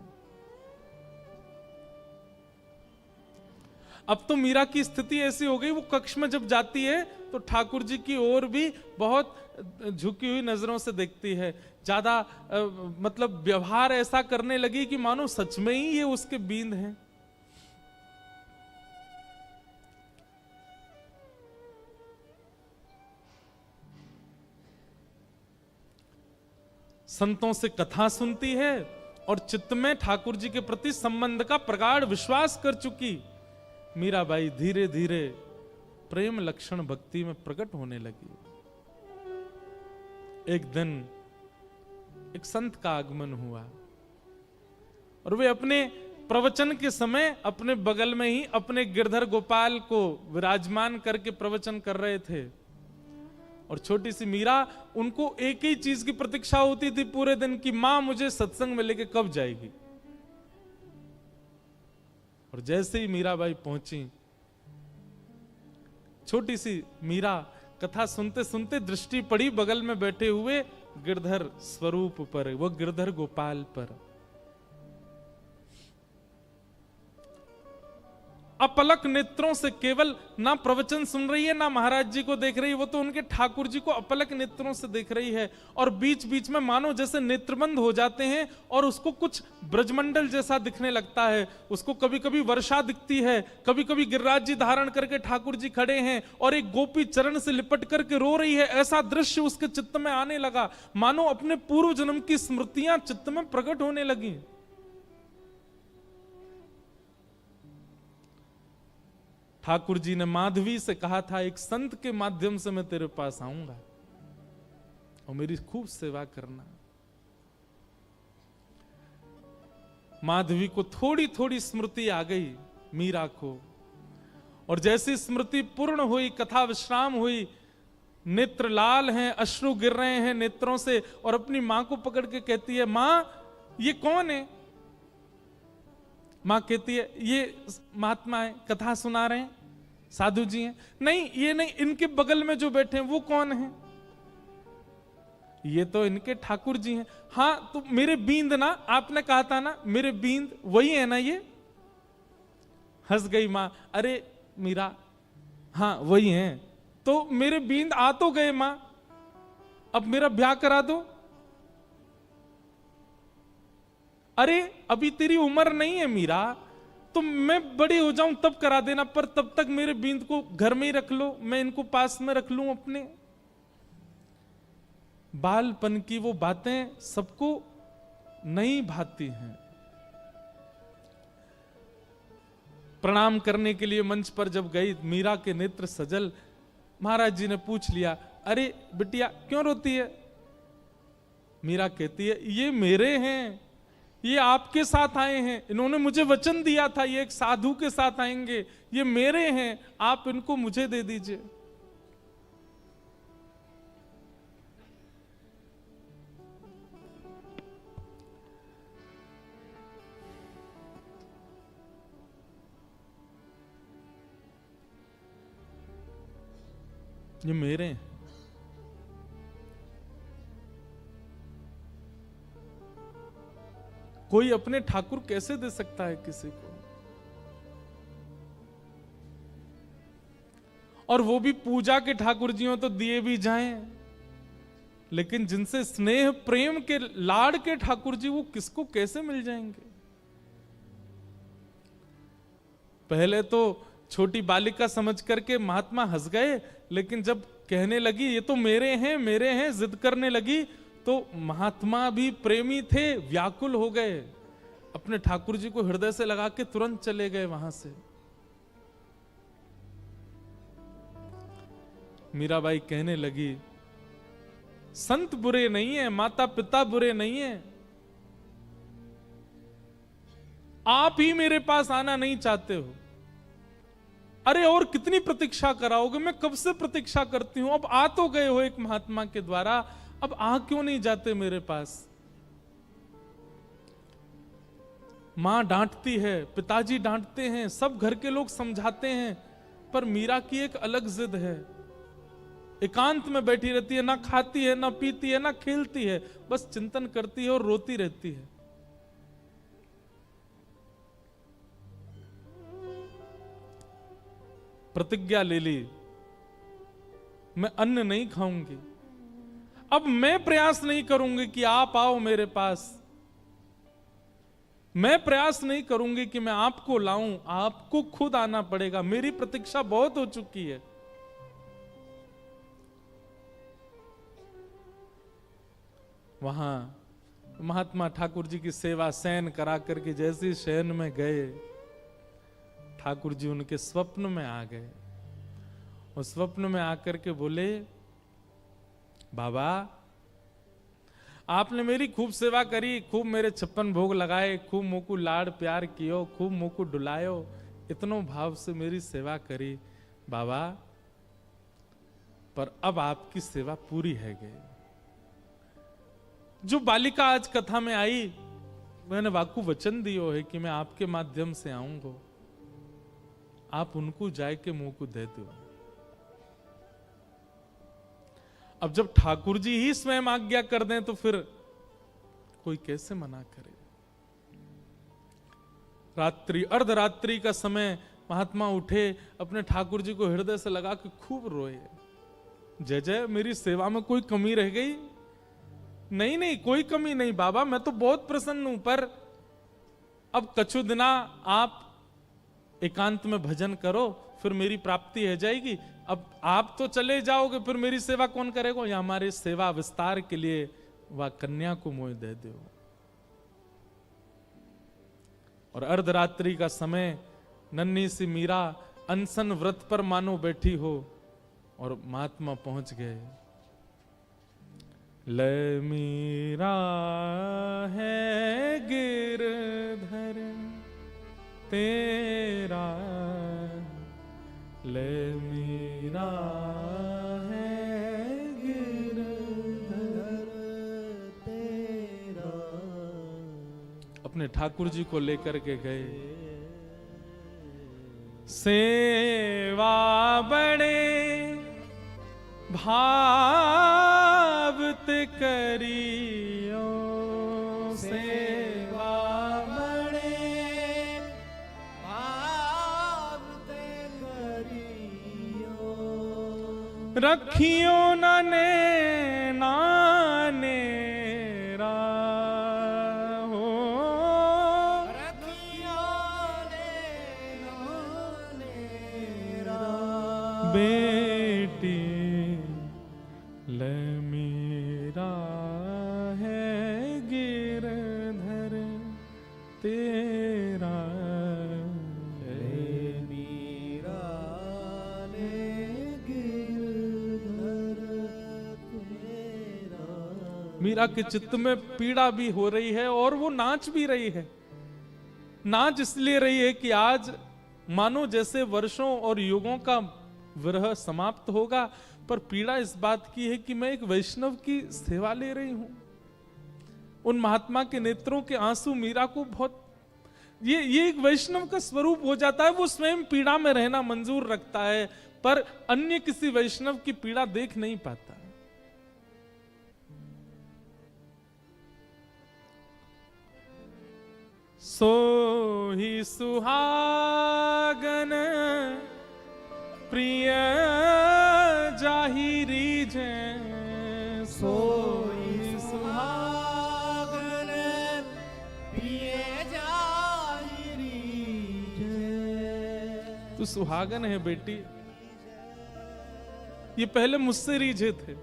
अब तो मीरा की स्थिति ऐसी हो गई, वो कक्ष में जब जाती है तो ठाकुर जी की ओर भी बहुत झुकी हुई नजरों से देखती है, ज्यादा मतलब व्यवहार ऐसा करने लगी कि मानो सच में ही ये उसके बींद हैं। संतों से कथा सुनती है और चित्त में ठाकुर जी के प्रति संबंध का प्रगाढ़ विश्वास कर चुकी मीराबाई धीरे धीरे प्रेम लक्षण भक्ति में प्रकट होने लगी। एक दिन एक संत का आगमन हुआ और वे अपने प्रवचन के समय अपने बगल में ही अपने गिरधर गोपाल को विराजमान करके प्रवचन कर रहे थे और छोटी सी मीरा, उनको एक ही चीज की प्रतीक्षा होती थी पूरे दिन की, मां मुझे सत्संग में लेके कब जाएगी। और जैसे ही मीराबाई पहुंची, छोटी सी मीरा कथा सुनते सुनते दृष्टि पड़ी बगल में बैठे हुए गिरधर स्वरूप पर, वो गिरधर गोपाल पर। अपलक नेत्रों से केवल ना प्रवचन सुन रही है ना महाराज जी को देख रही है, वो तो उनके ठाकुर जी को अपलक नेत्रों से देख रही है और बीच बीच में मानो जैसे नेत्रबंद हो जाते हैं और उसको कुछ ब्रजमंडल जैसा दिखने लगता है। उसको कभी कभी वर्षा दिखती है, कभी कभी गिरिराज जी धारण करके ठाकुर जी खड़े हैं और एक गोपी चरण से लिपट करके रो रही है। ऐसा दृश्य उसके चित्त में आने लगा, मानो अपने पूर्व जन्म की स्मृतियां चित्त में प्रकट होने लगी। ठाकुर जी ने माधवी से कहा था, एक संत के माध्यम से मैं तेरे पास आऊंगा और मेरी खूब सेवा करना। माधवी को थोड़ी थोड़ी स्मृति आ गई मीरा को, और जैसी स्मृति पूर्ण हुई, कथा विश्राम हुई, नेत्र लाल हैं, अश्रु गिर रहे हैं नेत्रों से, और अपनी मां को पकड़ के कहती है, मां ये कौन है? मां कहती है, ये महात्मा है, कथा सुना रहे हैं, साधु जी हैं। नहीं, ये नहीं, इनके बगल में जो बैठे हैं वो कौन है? ये तो इनके ठाकुर जी हैं। हाँ तो मेरे बींद ना, आपने कहा था ना मेरे बींद, वही है ना ये? हंस गई मां, अरे मीरा हाँ वही हैं। तो मेरे बींद आ तो गए मां, अब मेरा ब्याह करा दो। अरे अभी तेरी उम्र नहीं है मीरा, तो मैं बड़ी हो जाऊं तब करा देना, पर तब तक मेरे बींद को घर में ही रख लो, मैं इनको पास में रख लूं अपने। बालपन की वो बातें सबको नहीं भाती हैं। प्रणाम करने के लिए मंच पर जब गई, मीरा के नेत्र सजल। महाराज जी ने पूछ लिया, अरे बिटिया क्यों रोती है? मीरा कहती है, ये मेरे हैं, ये आपके साथ आए हैं, इन्होंने मुझे वचन दिया था ये एक साधु के साथ आएंगे, ये मेरे हैं, आप इनको मुझे दे दीजिए। ये मेरे हैं। कोई अपने ठाकुर कैसे दे सकता है किसी को? और वो भी पूजा के ठाकुर जी हो तो दिए भी जाएं, लेकिन जिनसे स्नेह प्रेम के लाड़ के ठाकुर जी, वो किसको कैसे मिल जाएंगे? पहले तो छोटी बालिका समझ करके महात्मा हंस गए, लेकिन जब कहने लगी ये तो मेरे हैं, जिद करने लगी, तो महात्मा भी प्रेमी थे, व्याकुल हो गए, अपने ठाकुर जी को हृदय से लगा के तुरंत चले गए वहां से। मीराबाई कहने लगी, संत बुरे नहीं है, माता पिता बुरे नहीं है, आप ही मेरे पास आना नहीं चाहते हो। अरे और कितनी प्रतीक्षा कराओगे? मैं कब से प्रतीक्षा करती हूं, अब आ तो गए हो एक महात्मा के द्वारा, अब आ क्यों नहीं जाते मेरे पास? मां डांटती है, पिताजी डांटते हैं, सब घर के लोग समझाते हैं, पर मीरा की एक अलग जिद है। एकांत में बैठी रहती है, ना खाती है, ना पीती है, ना खेलती है, बस चिंतन करती है और रोती रहती है। प्रतिज्ञा ले ली, मैं अन्न नहीं खाऊंगी, अब मैं प्रयास नहीं करूंगी कि आप आओ मेरे पास, मैं प्रयास नहीं करूंगी कि मैं आपको लाऊं, आपको खुद आना पड़ेगा, मेरी प्रतीक्षा बहुत हो चुकी है। वहां महात्मा ठाकुर जी की सेवा शयन करा करके जैसे शयन में गए, ठाकुर जी उनके स्वप्न में आ गए, और स्वप्न में आकर के बोले, बाबा आपने मेरी खूब सेवा करी, खूब मेरे 56 भोग लगाए, खूब मोकू लाड़ प्यार कियो, खूब मोकू डुलायो, इतनो भाव से मेरी सेवा करी बाबा, पर अब आपकी सेवा पूरी है गई। जो बालिका आज कथा में आई, मैंने वाकू वचन दियो है कि मैं आपके माध्यम से आऊंगा, आप उनको जाए के मुंह को दे दो। अब जब ठाकुर जी ही स्वयं आज्ञा कर दें तो फिर कोई कैसे मना करे? रात्रि अर्धरात्रि का समय महात्मा उठे, अपने ठाकुर जी को हृदय से लगा के खूब रोए, जय जय मेरी सेवा में कोई कमी रह गई? नहीं नहीं कोई कमी नहीं बाबा, मैं तो बहुत प्रसन्न हूं, पर अब कछु दिना आप एकांत में भजन करो, फिर मेरी प्राप्ति हो जाएगी। अब आप तो चले जाओगे, फिर मेरी सेवा कौन करेगा? या हमारी सेवा विस्तार के लिए वह कन्या को मोह दे दो। और अर्धरात्रि का समय, नन्ही सी मीरा अनशन व्रत पर मानो बैठी हो, और महात्मा पहुंच गए। ले मीरा है गिरधर तेरा, ले मीरा है गिरधर तेरा। अपने ठाकुर जी को लेकर के गए। सेवा बड़े भाव ते कर रखियो नाने नाने हो, रखियो बेटी ले मेरा है गिरधर तेरा मीरा के चित्त में पीड़ा भी हो रही है और वो नाच भी रही है। नाच इसलिए रही है कि आज मानो जैसे वर्षों और युगों का विरह समाप्त होगा, पर पीड़ा इस बात की है कि मैं एक वैष्णव की सेवा ले रही हूं। उन महात्मा के नेत्रों के आंसू मीरा को बहुत, ये एक वैष्णव का स्वरूप हो जाता है। वो स्वयं पीड़ा में रहना मंजूर रखता है, पर अन्य किसी वैष्णव की पीड़ा देख नहीं पाता। सो ही सुहागन प्रिय जाहि रीझे, सो ही सुहागन प्रिय जाहि रीझे। तू सुहागन है बेटी। ये पहले मुझसे रीझे थे,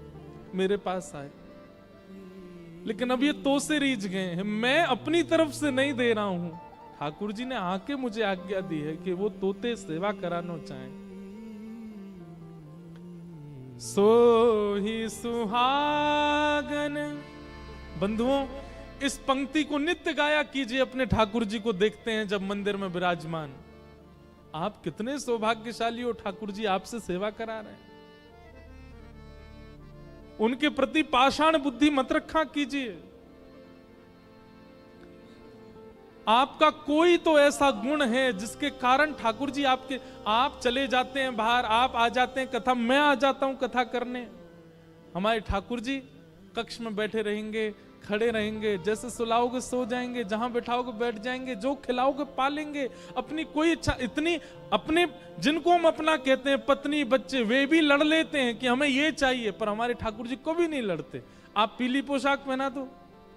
मेरे पास आए, लेकिन अब ये तो से रीझ गए हैं। मैं अपनी तरफ से नहीं दे रहा हूं, ठाकुर जी ने आके मुझे आज्ञा दी है कि वो तोते सेवा कराना चाहें। सो ही सुहागन। बंधुओं, इस पंक्ति को नित्य गाया कीजिए। अपने ठाकुर जी को देखते हैं जब मंदिर में विराजमान, आप कितने सौभाग्यशाली हो, ठाकुर जी आपसे सेवा करा रहे हैं। उनके प्रति पाषाण बुद्धि मत रखा कीजिए। आपका कोई तो ऐसा गुण है जिसके कारण ठाकुर जी आप चले जाते हैं बाहर, आप आ जाते हैं कथा, मैं आ जाता हूं कथा करने। हमारे ठाकुर जी कक्ष में बैठे रहेंगे, खड़े रहेंगे, जैसे सुलाओगे सो जाएंगे, जहां बैठाओगे बैठ जाएंगे, जो खिलाओगे पालेंगे। अपनी कोई इच्छा इतनी, अपने जिनको हम अपना कहते हैं, पत्नी बच्चे, वे भी लड़ लेते हैं कि हमें ये चाहिए, पर हमारे ठाकुर जी कभी नहीं लड़ते। आप पीली पोशाक पहना दो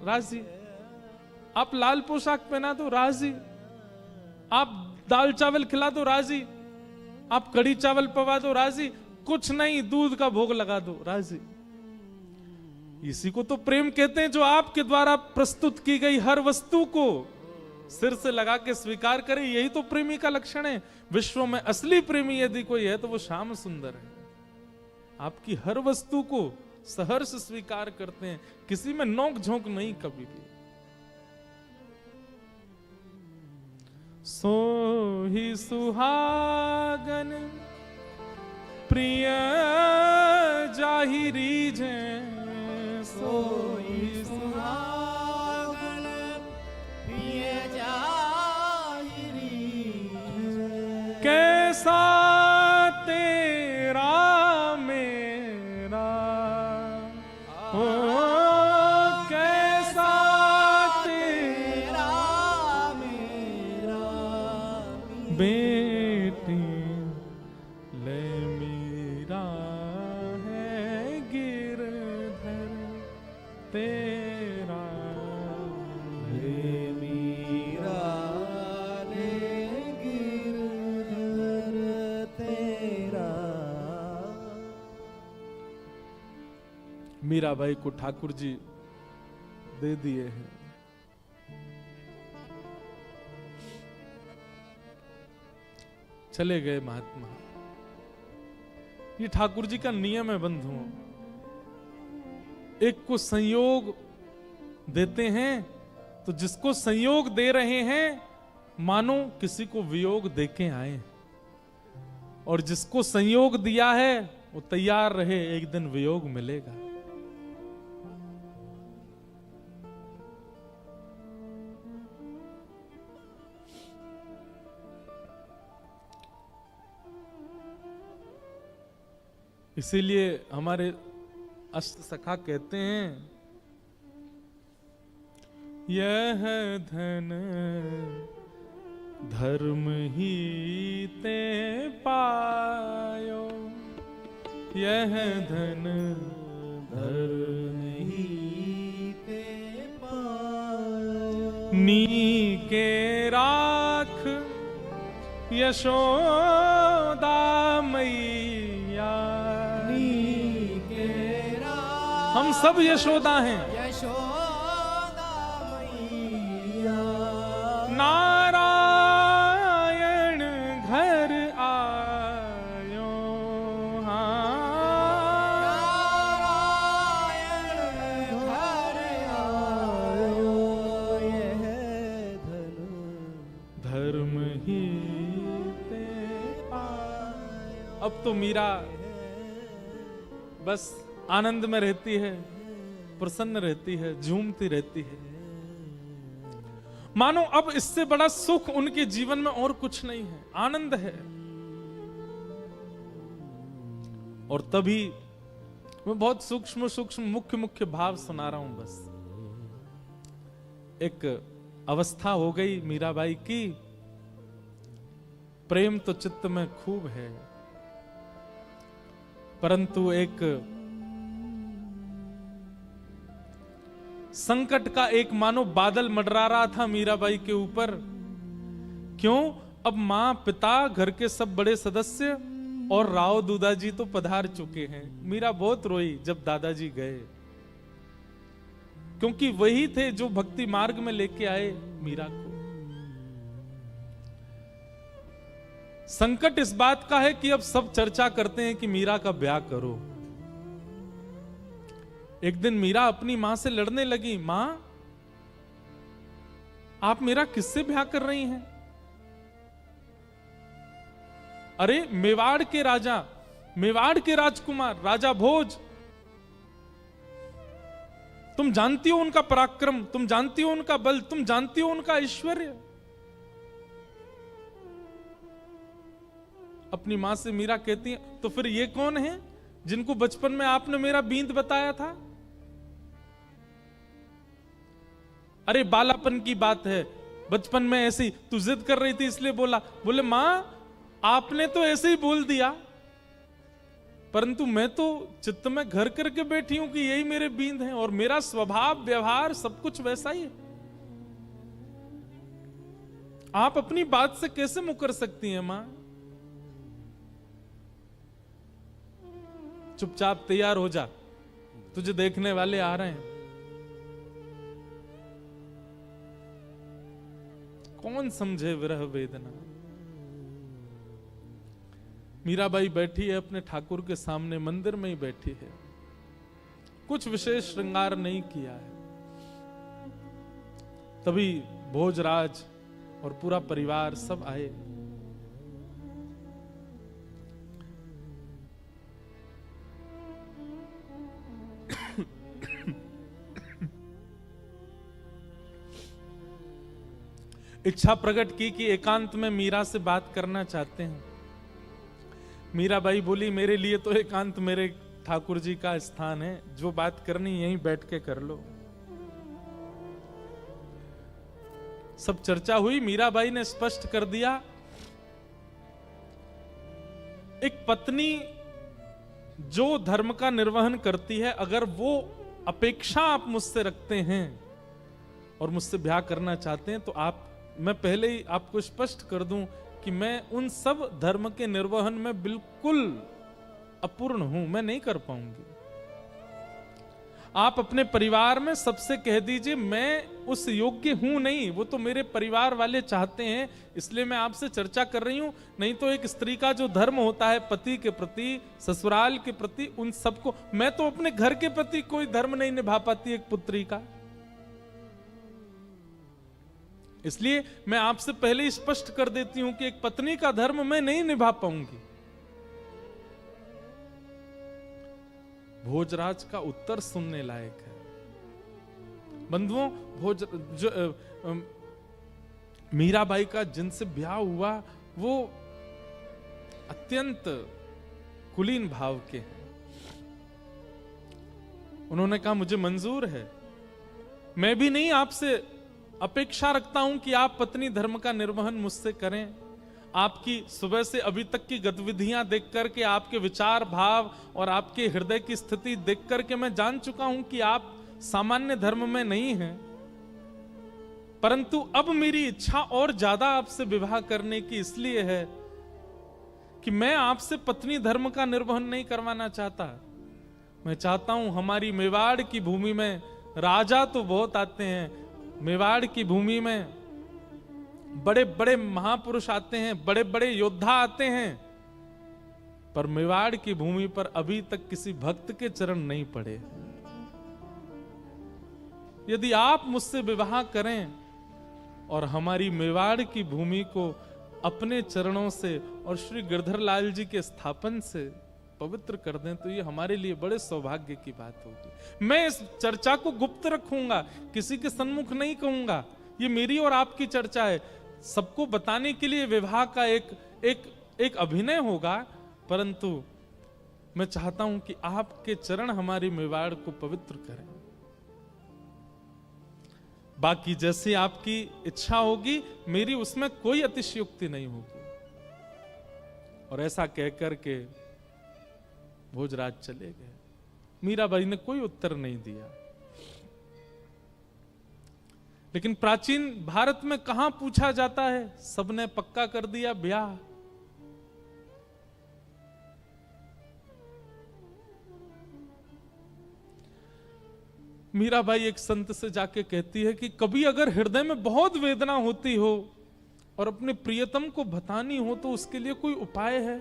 राजी, आप लाल पोशाक पहना दो राजी, आप दाल चावल खिला दो राजी, आप कड़ी चावल पवा दो राजी, कुछ नहीं दूध का भोग लगा दो राजी। इसी को तो प्रेम कहते हैं, जो आपके द्वारा प्रस्तुत की गई हर वस्तु को सिर से लगा के स्वीकार करे। यही तो प्रेमी का लक्षण है। विश्व में असली प्रेमी यदि कोई है तो वो श्याम सुंदर है। आपकी हर वस्तु को सहर्ष स्वीकार करते हैं, किसी में नोक झोंक नहीं कभी भी। सो ही सुहागन प्रिय जाहि रीझे, सोई सुहागन प्रिय जाहि रीझे। कैसा तेरा मेरा हो, कैसा तेरा मेरा बेटी ले मेरा है गिरधर तेरा। ले मीरा ले गिरधर तेरा। मीराबाई को ठाकुर जी दे दिए हैं। चले गए महात्मा। ये ठाकुर जी का नियम है बंधुओं। एक को संयोग देते हैं तो जिसको संयोग दे रहे हैं मानो किसी को वियोग देके आए, और जिसको संयोग दिया है वो तैयार रहे, एक दिन वियोग मिलेगा। इसीलिए हमारे अष्ट सखा कहते हैं, यह धन धर्म ही ते पायो, यह धन धर्म ही ते पायो। नी के राख यशोदा मैया। नीके हम सब यशोदा हैं। यशोदा मैया। नारायण घर आयो। नारायण घर आयो। यह धन धर्म ही ते पायो। अब तो मीरा बस आनंद में रहती है, प्रसन्न रहती है, झूमती रहती है, मानो अब इससे बड़ा सुख उनके जीवन में और कुछ नहीं है, आनंद है। और तभी मैं बहुत सूक्ष्म सूक्ष्म मुख्य मुख्य भाव सुना रहा हूं। बस एक अवस्था हो गई मीराबाई की, प्रेम तो चित्त में खूब है, परंतु एक संकट का एक मानो बादल मंडरा रहा था मीराबाई के ऊपर। क्यों? अब मां, पिता, घर के सब बड़े सदस्य और राव दूदाजी तो पधार चुके हैं। मीरा बहुत रोई जब दादाजी गए, क्योंकि वही थे जो भक्ति मार्ग में लेके आए मीरा को। संकट इस बात का है कि अब सब चर्चा करते हैं कि मीरा का ब्याह करो। एक दिन मीरा अपनी मां से लड़ने लगी, मां आप मेरा किससे ब्याह कर रही हैं? अरे मेवाड़ के राजा, मेवाड़ के राजकुमार राजा भोज, तुम जानती हो उनका पराक्रम, तुम जानती हो उनका बल, तुम जानती हो उनका ऐश्वर्य। अपनी मां से मीरा कहती है, तो फिर ये कौन है जिनको बचपन में आपने मेरा बींद बताया था? अरे बालापन की बात है, बचपन में ऐसी तू जिद कर रही थी इसलिए बोला। बोले मां आपने तो ऐसे ही बोल दिया, परंतु मैं तो चित्त में घर करके बैठी हूं कि यही मेरे बींद हैं और मेरा स्वभाव व्यवहार सब कुछ वैसा ही है। आप अपनी बात से कैसे मुकर सकती हैं मां? चुपचाप तैयार हो जा, तुझे देखने वाले आ रहे हैं। कौन समझे विरह वेदना। मीराबाई बैठी है अपने ठाकुर के सामने, मंदिर में ही बैठी है, कुछ विशेष श्रृंगार नहीं किया है। तभी भोजराज और पूरा परिवार सब आए। इच्छा प्रकट की कि एकांत में मीरा से बात करना चाहते हैं। मीराबाई बोली, मेरे लिए तो एकांत मेरे ठाकुर जी का स्थान है, जो बात करनी यहीं बैठ के कर लो। सब चर्चा हुई, मीराबाई ने स्पष्ट कर दिया, एक पत्नी जो धर्म का निर्वहन करती है, अगर वो अपेक्षा आप मुझसे रखते हैं और मुझसे ब्याह करना चाहते हैं, तो मैं पहले ही आपको स्पष्ट कर दूं कि मैं उन सब धर्म के निर्वहन में बिल्कुल अपूर्ण हूं, मैं नहीं कर पाऊंगी। आप अपने परिवार में सबसे कह दीजिए मैं उस योग्य हूं नहीं, वो तो मेरे परिवार वाले चाहते हैं, इसलिए मैं आपसे चर्चा कर रही हूं। नहीं तो एक स्त्री का जो धर्म होता है पति के प्रति, ससुराल के प्रति, उन सबको, मैं तो अपने घर के प्रति कोई धर्म नहीं निभा पाती एक पुत्री का। इसलिए मैं आपसे पहले ही स्पष्ट कर देती हूं कि एक पत्नी का धर्म मैं नहीं निभा पाऊंगी। भोजराज का उत्तर सुनने लायक है। बंधुओं, मीराबाई का जिनसे ब्याह हुआ वो अत्यंत कुलीन भाव के हैं। उन्होंने कहा मुझे मंजूर है, मैं भी नहीं आपसे अपेक्षा रखता हूं कि आप पत्नी धर्म का निर्वहन मुझसे करें। आपकी सुबह से अभी तक की गतिविधियां देख करके, आपके विचार भाव और आपके हृदय की स्थिति देख करके मैं जान चुका हूं कि आप सामान्य धर्म में नहीं हैं। परंतु अब मेरी इच्छा और ज्यादा आपसे विवाह करने की इसलिए है कि मैं आपसे पत्नी धर्म का निर्वहन नहीं करवाना चाहता। मैं चाहता हूं हमारी मेवाड़ की भूमि में राजा तो बहुत आते हैं, मेवाड़ की भूमि में बड़े बड़े महापुरुष आते हैं, बड़े बड़े योद्धा आते हैं, पर मेवाड़ की भूमि पर अभी तक किसी भक्त के चरण नहीं पड़े। यदि आप मुझसे विवाह करें और हमारी मेवाड़ की भूमि को अपने चरणों से और श्री गिरधर लाल जी के स्थापन से पवित्र कर दें, तो ये हमारे लिए बड़े सौभाग्य की बात होगी। मैं इस चर्चा को गुप्त रखूंगा, किसी के सन्मुख नहीं कहूंगा। ये मेरी और आपकी चर्चा है, सबको बताने के लिए विवाह का एक अभिनय होगा, परंतु मैं चाहता हूं कि आपके चरण हमारी मेवाड़ को पवित्र करें। बाकी जैसी आपकी इच्छा होगी, मेरी उसमें कोई अतिशयोक्ति नहीं होगी। और ऐसा कहकर के भोजराज चले गए। मीराबाई ने कोई उत्तर नहीं दिया। लेकिन प्राचीन भारत में कहां पूछा जाता है, सबने पक्का कर दिया ब्याह। मीराबाई एक संत से जाके कहती है कि कभी अगर हृदय में बहुत वेदना होती हो और अपने प्रियतम को बतानी हो तो उसके लिए कोई उपाय है?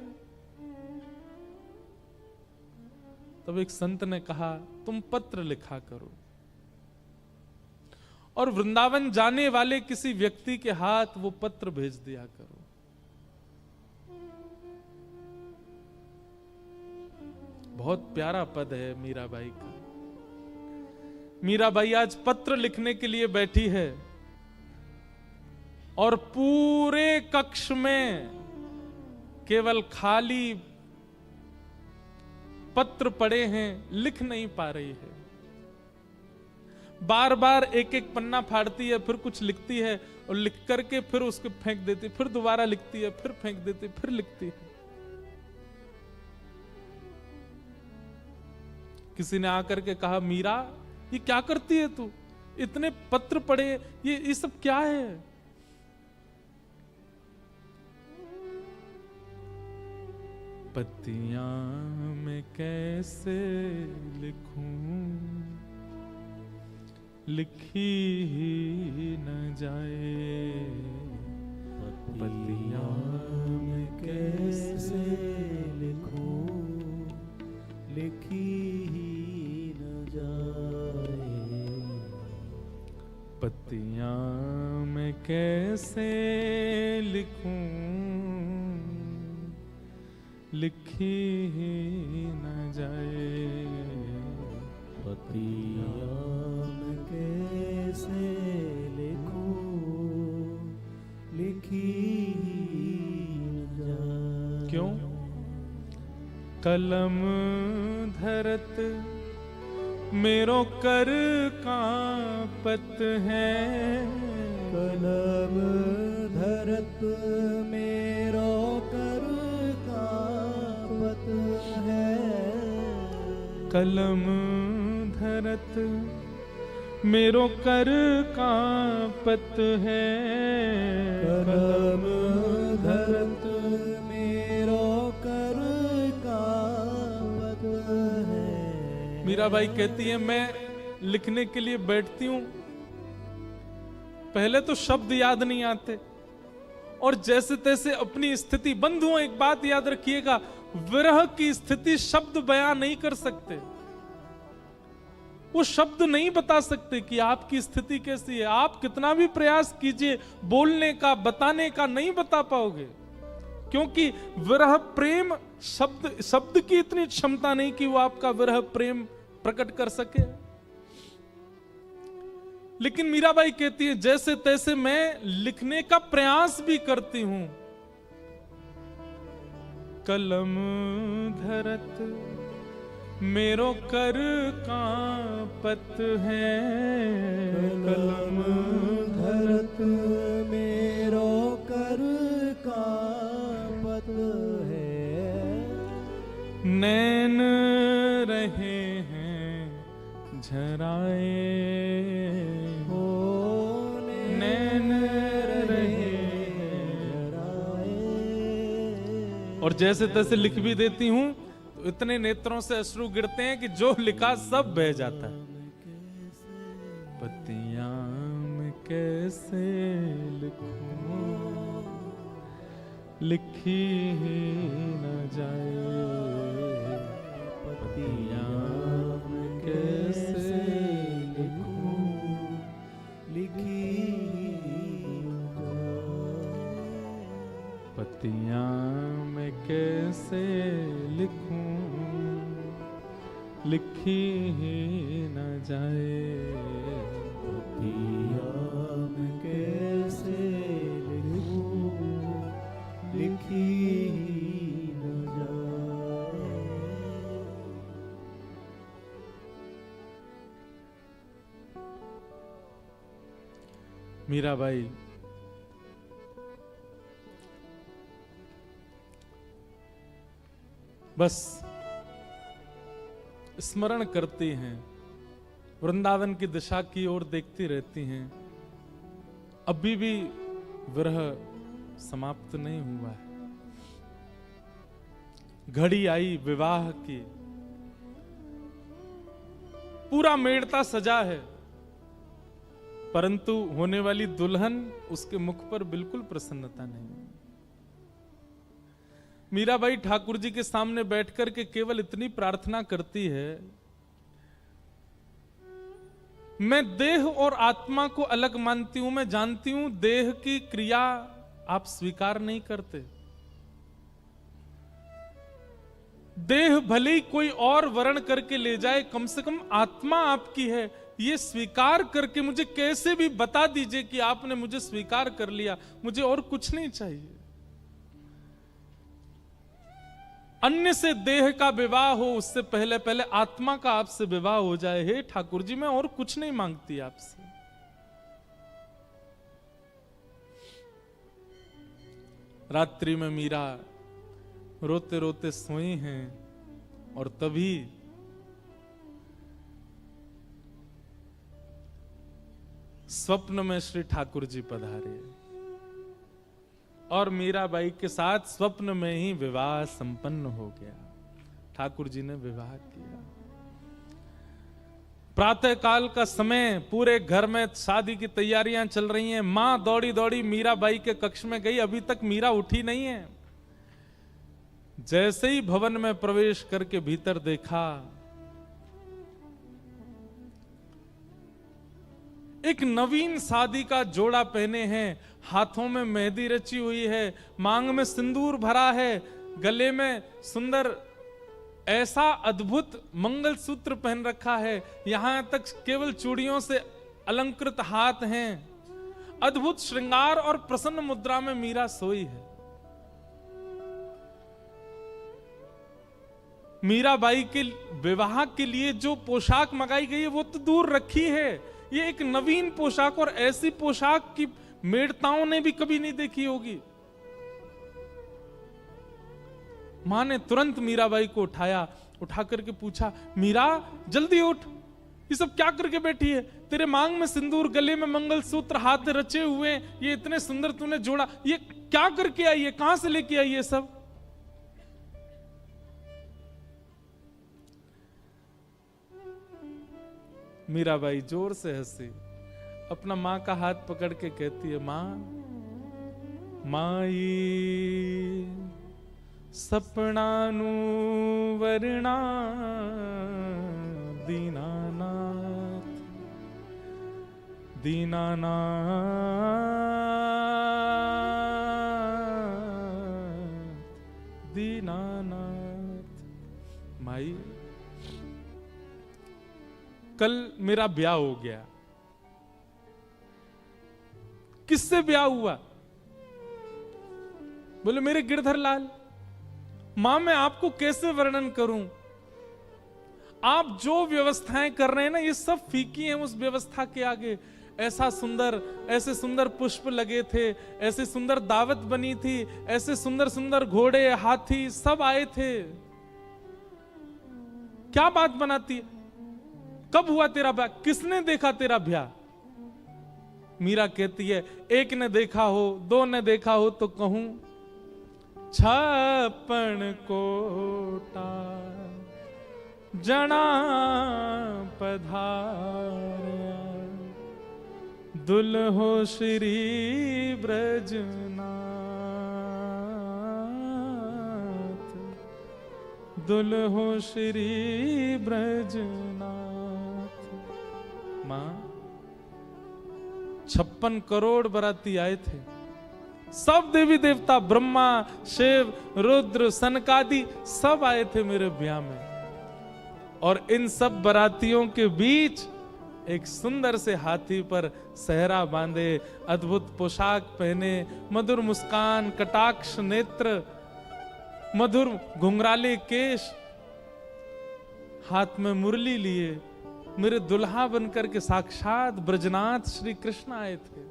तब एक संत ने कहा, तुम पत्र लिखा करो और वृंदावन जाने वाले किसी व्यक्ति के हाथ वो पत्र भेज दिया करो। बहुत प्यारा पद है मीराबाई का। मीराबाई आज पत्र लिखने के लिए बैठी है और पूरे कक्ष में केवल खाली पत्र पड़े हैं, लिख नहीं पा रही है। बार बार एक एक पन्ना फाड़ती है, फिर कुछ लिखती है और लिख करके फिर उसको फेंक देती, फिर दोबारा लिखती है, फिर फेंक देती, फिर लिखती है। किसी ने आकर के कहा, मीरा ये क्या करती है तू? इतने पत्र पड़े, ये सब क्या है? पत्तियां मैं कैसे लिखूं, लिखी ही न जाए। पत्तियां मैं कैसे लिखूं, लिखी ही न जाए। पत्तियां मैं कैसे लिखूं, लिखी ही न जाए। पत्तियां मैं कैसे लिखूं, लिखी ही न जाए। क्यों? कलम धरत मेरो कर कांपत है। कलम धरत मेरो कर कांपत है। कलम धरत मेरो कर कांपत है। कलम धरत मेरो कर कांपत है। मीराबाई कहती है, मैं लिखने के लिए बैठती हूं, पहले तो शब्द याद नहीं आते और जैसे तैसे अपनी स्थिति। बंधुओं, एक बात याद रखिएगा, विरह की स्थिति शब्द बयां नहीं कर सकते। वो शब्द नहीं बता सकते कि आपकी स्थिति कैसी है। आप कितना भी प्रयास कीजिए बोलने का, बताने का, नहीं बता पाओगे, क्योंकि विरह प्रेम शब्द की इतनी क्षमता नहीं कि वो आपका विरह प्रेम प्रकट कर सके। लेकिन मीराबाई कहती है, जैसे तैसे मैं लिखने का प्रयास भी करती हूं। कलम धरत मेरो कर कांपत है। कलम धरत मेरो कर कांपत और जैसे तैसे लिख भी देती हूं तो इतने नेत्रों से अश्रु गिरते हैं कि जो लिखा सब बह जाता है। पतियां मैं कैसे लिखूं, लिखी ही न जाए। पतियां मैं कैसे लिखूं, लिखी पतियां मैं कैसे लिखूं, लिखी ही न जाए। पतियां मैं कैसे लिखूं, लिखी न जाए। मीराबाई बस स्मरण करती हैं, वृंदावन की दिशा की ओर देखती रहती हैं। अभी भी विरह समाप्त नहीं हुआ है। घड़ी आई विवाह की, पूरा मेड़ता सजा है, परंतु होने वाली दुल्हन उसके मुख पर बिल्कुल प्रसन्नता नहीं। मीराबाई ठाकुर जी के सामने बैठकर के केवल इतनी प्रार्थना करती है, मैं देह और आत्मा को अलग मानती हूं। मैं जानती हूं देह की क्रिया आप स्वीकार नहीं करते। देह भले ही कोई और वर्ण करके ले जाए, कम से कम आत्मा आपकी है, ये स्वीकार करके मुझे कैसे भी बता दीजिए कि आपने मुझे स्वीकार कर लिया। मुझे और कुछ नहीं चाहिए। अन्य से देह का विवाह हो, उससे पहले पहले आत्मा का आपसे विवाह हो जाए। हे ठाकुर जी, मैं और कुछ नहीं मांगती आपसे। रात्रि में मीरा रोते रोते सोई हैं और तभी स्वप्न में श्री ठाकुर जी पधारे और मीराबाई के साथ स्वप्न में ही विवाह संपन्न हो गया। ठाकुर जी ने विवाह किया। प्रातः काल का समय, पूरे घर में शादी की तैयारियां चल रही हैं। मां दौड़ी दौड़ी मीराबाई के कक्ष में गई, अभी तक मीरा उठी नहीं है। जैसे ही भवन में प्रवेश करके भीतर देखा, एक नवीन शादी का जोड़ा पहने हैं, हाथों में मेहंदी रची हुई है, मांग में सिंदूर भरा है, गले में सुंदर ऐसा अद्भुत मंगलसूत्र पहन रखा है, यहां तक केवल चूड़ियों से अलंकृत हाथ हैं। अद्भुत श्रृंगार और प्रसन्न मुद्रा में मीरा सोई है। मीराबाई के विवाह के लिए जो पोशाक मंगाई गई है वो तो दूर रखी है, ये एक नवीन पोशाक, और ऐसी पोशाक की मेड़ताओं ने भी कभी नहीं देखी होगी। मां ने तुरंत मीराबाई को उठाया, उठा करके पूछा, मीरा जल्दी उठ, ये सब क्या करके बैठी है? तेरे मांग में सिंदूर, गले में मंगलसूत्र, हाथ रचे हुए, ये इतने सुंदर तूने जोड़ा, ये क्या करके आई है? कहां से लेके आई है सब? मीराबाई जोर से हंसी, अपना मां का हाथ पकड़ के कहती है, माई सपनानु वरना दीनानाथ, दीनानाथ, दीनानाथ। माई, कल मेरा ब्याह हो गया। किससे ब्याह हुआ? बोले मेरे गिरधर लाल। मां, मैं आपको कैसे वर्णन करूं? आप जो व्यवस्थाएं कर रहे हैं ना, ये सब फीकी हैं उस व्यवस्था के आगे। ऐसा सुंदर, ऐसे सुंदर पुष्प लगे थे, ऐसे सुंदर दावत बनी थी, ऐसे सुंदर सुंदर घोड़े, हाथी सब आए थे। क्या बात बनाती है? कब हुआ तेरा ब्याह? किसने देखा तेरा ब्याह? मीरा कहती है, एक ने देखा हो, दो ने देखा हो तो कहूं, छप्पन कोटा जना पधारया, दुल्हो श्री ब्रजनाथ, दुल्हो श्री ब्रजनाथ। मां 56 करोड़ बराती आए थे, सब देवी देवता, ब्रह्मा, शिव, रुद्र, सनकादि सब आए थे मेरे ब्याह में। और इन सब बरातियों के बीच एक सुंदर से हाथी पर सहरा बांधे, अद्भुत पोशाक पहने, मधुर मुस्कान, कटाक्ष नेत्र, मधुर घुंघराले केश, हाथ में मुरली लिए मेरे दुल्हा बनकर के साक्षात ब्रजनाथ श्री कृष्ण आए थे।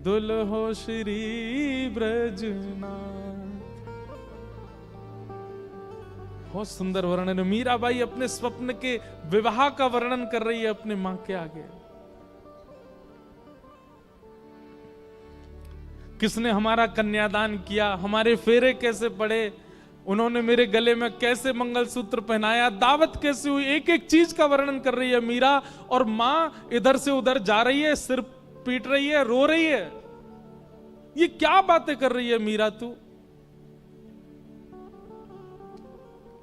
दुल्हो श्री ब्रजनाथ। बहुत सुंदर वर्णन है। मीराबाई अपने स्वप्न के विवाह का वर्णन कर रही है अपने मां के आगे। किसने हमारा कन्यादान किया, हमारे फेरे कैसे पड़े, उन्होंने मेरे गले में कैसे मंगलसूत्र पहनाया, दावत कैसे हुई, एक एक चीज का वर्णन कर रही है मीरा। और मां इधर से उधर जा रही है, सिर पीट रही है, रो रही है। ये क्या बातें कर रही है मीरा तू?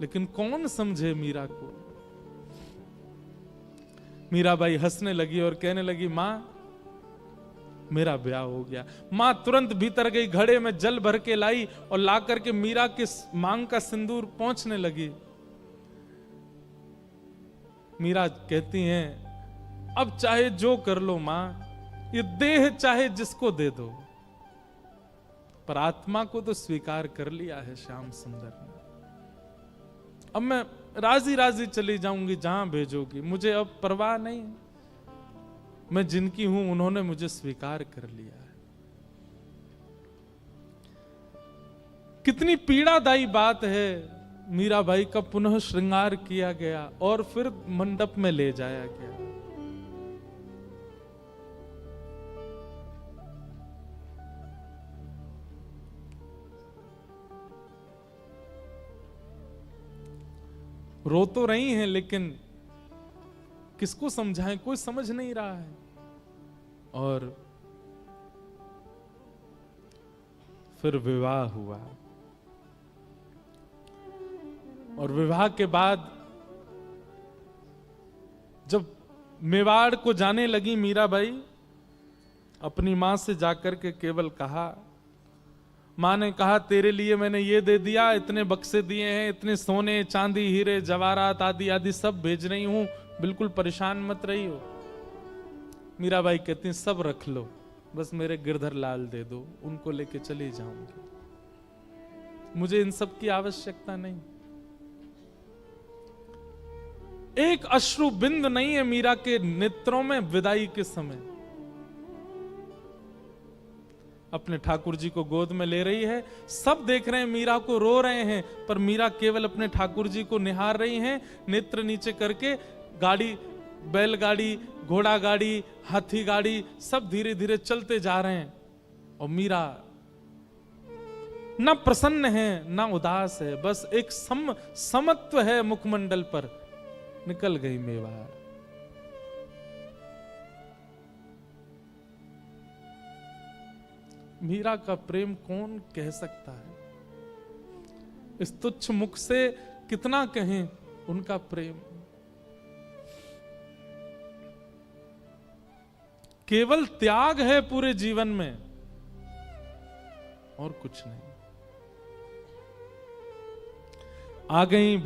लेकिन कौन समझे मीरा को? मीराबाई हंसने लगी और कहने लगी, मां मेरा ब्याह हो गया। मां तुरंत भीतर गई, घड़े में जल भर के लाई और ला करके मीरा के मांग का सिंदूर पोंछने लगी। मीरा कहती हैं, अब चाहे जो कर लो मां, ये देह चाहे जिसको दे दो, पर आत्मा को तो स्वीकार कर लिया है श्याम सुंदर ने। अब मैं राजी राजी चली जाऊंगी जहां भेजोगी, मुझे अब परवाह नहीं। मैं जिनकी हूं उन्होंने मुझे स्वीकार कर लिया है। कितनी पीड़ादायी बात है। मीराबाई का पुनः श्रृंगार किया गया और फिर मंडप में ले जाया गया। रो तो रही हैं, लेकिन किसको समझाएं, कोई समझ नहीं रहा है। और फिर विवाह हुआ। और विवाह के बाद जब मेवाड़ को जाने लगी मीराबाई, अपनी मां से जाकर के केवल कहा, मां ने कहा तेरे लिए मैंने ये दे दिया, इतने बक्से दिए हैं, इतने सोने चांदी हीरे जवाहरात आदि आदि सब भेज रही हूं, बिल्कुल परेशान मत रही हो। मीराबाई कहती हैं, सब रख लो, बस मेरे गिरधर लाल दे दो, उनको लेके चली जाऊंगी, मुझे इन सब की आवश्यकता नहीं। एक अश्रु बिंद नहीं है मीरा के नेत्रों में विदाई के समय। अपने ठाकुर जी को गोद में ले रही है, सब देख रहे हैं मीरा को, रो रहे हैं, पर मीरा केवल अपने ठाकुर जी को निहार रही हैं, नेत्र नीचे करके। गाड़ी, बैलगाड़ी, घोड़ा गाड़ी, हाथी गाड़ी सब धीरे धीरे चलते जा रहे हैं और मीरा ना प्रसन्न है ना उदास है, बस एक समत्व है मुखमंडल पर। निकल गई मेवाड़। मीरा का प्रेम कौन कह सकता है? इस तुच्छ मुख से कितना कहें उनका प्रेम। केवल त्याग है पूरे जीवन में और कुछ नहीं। आ गई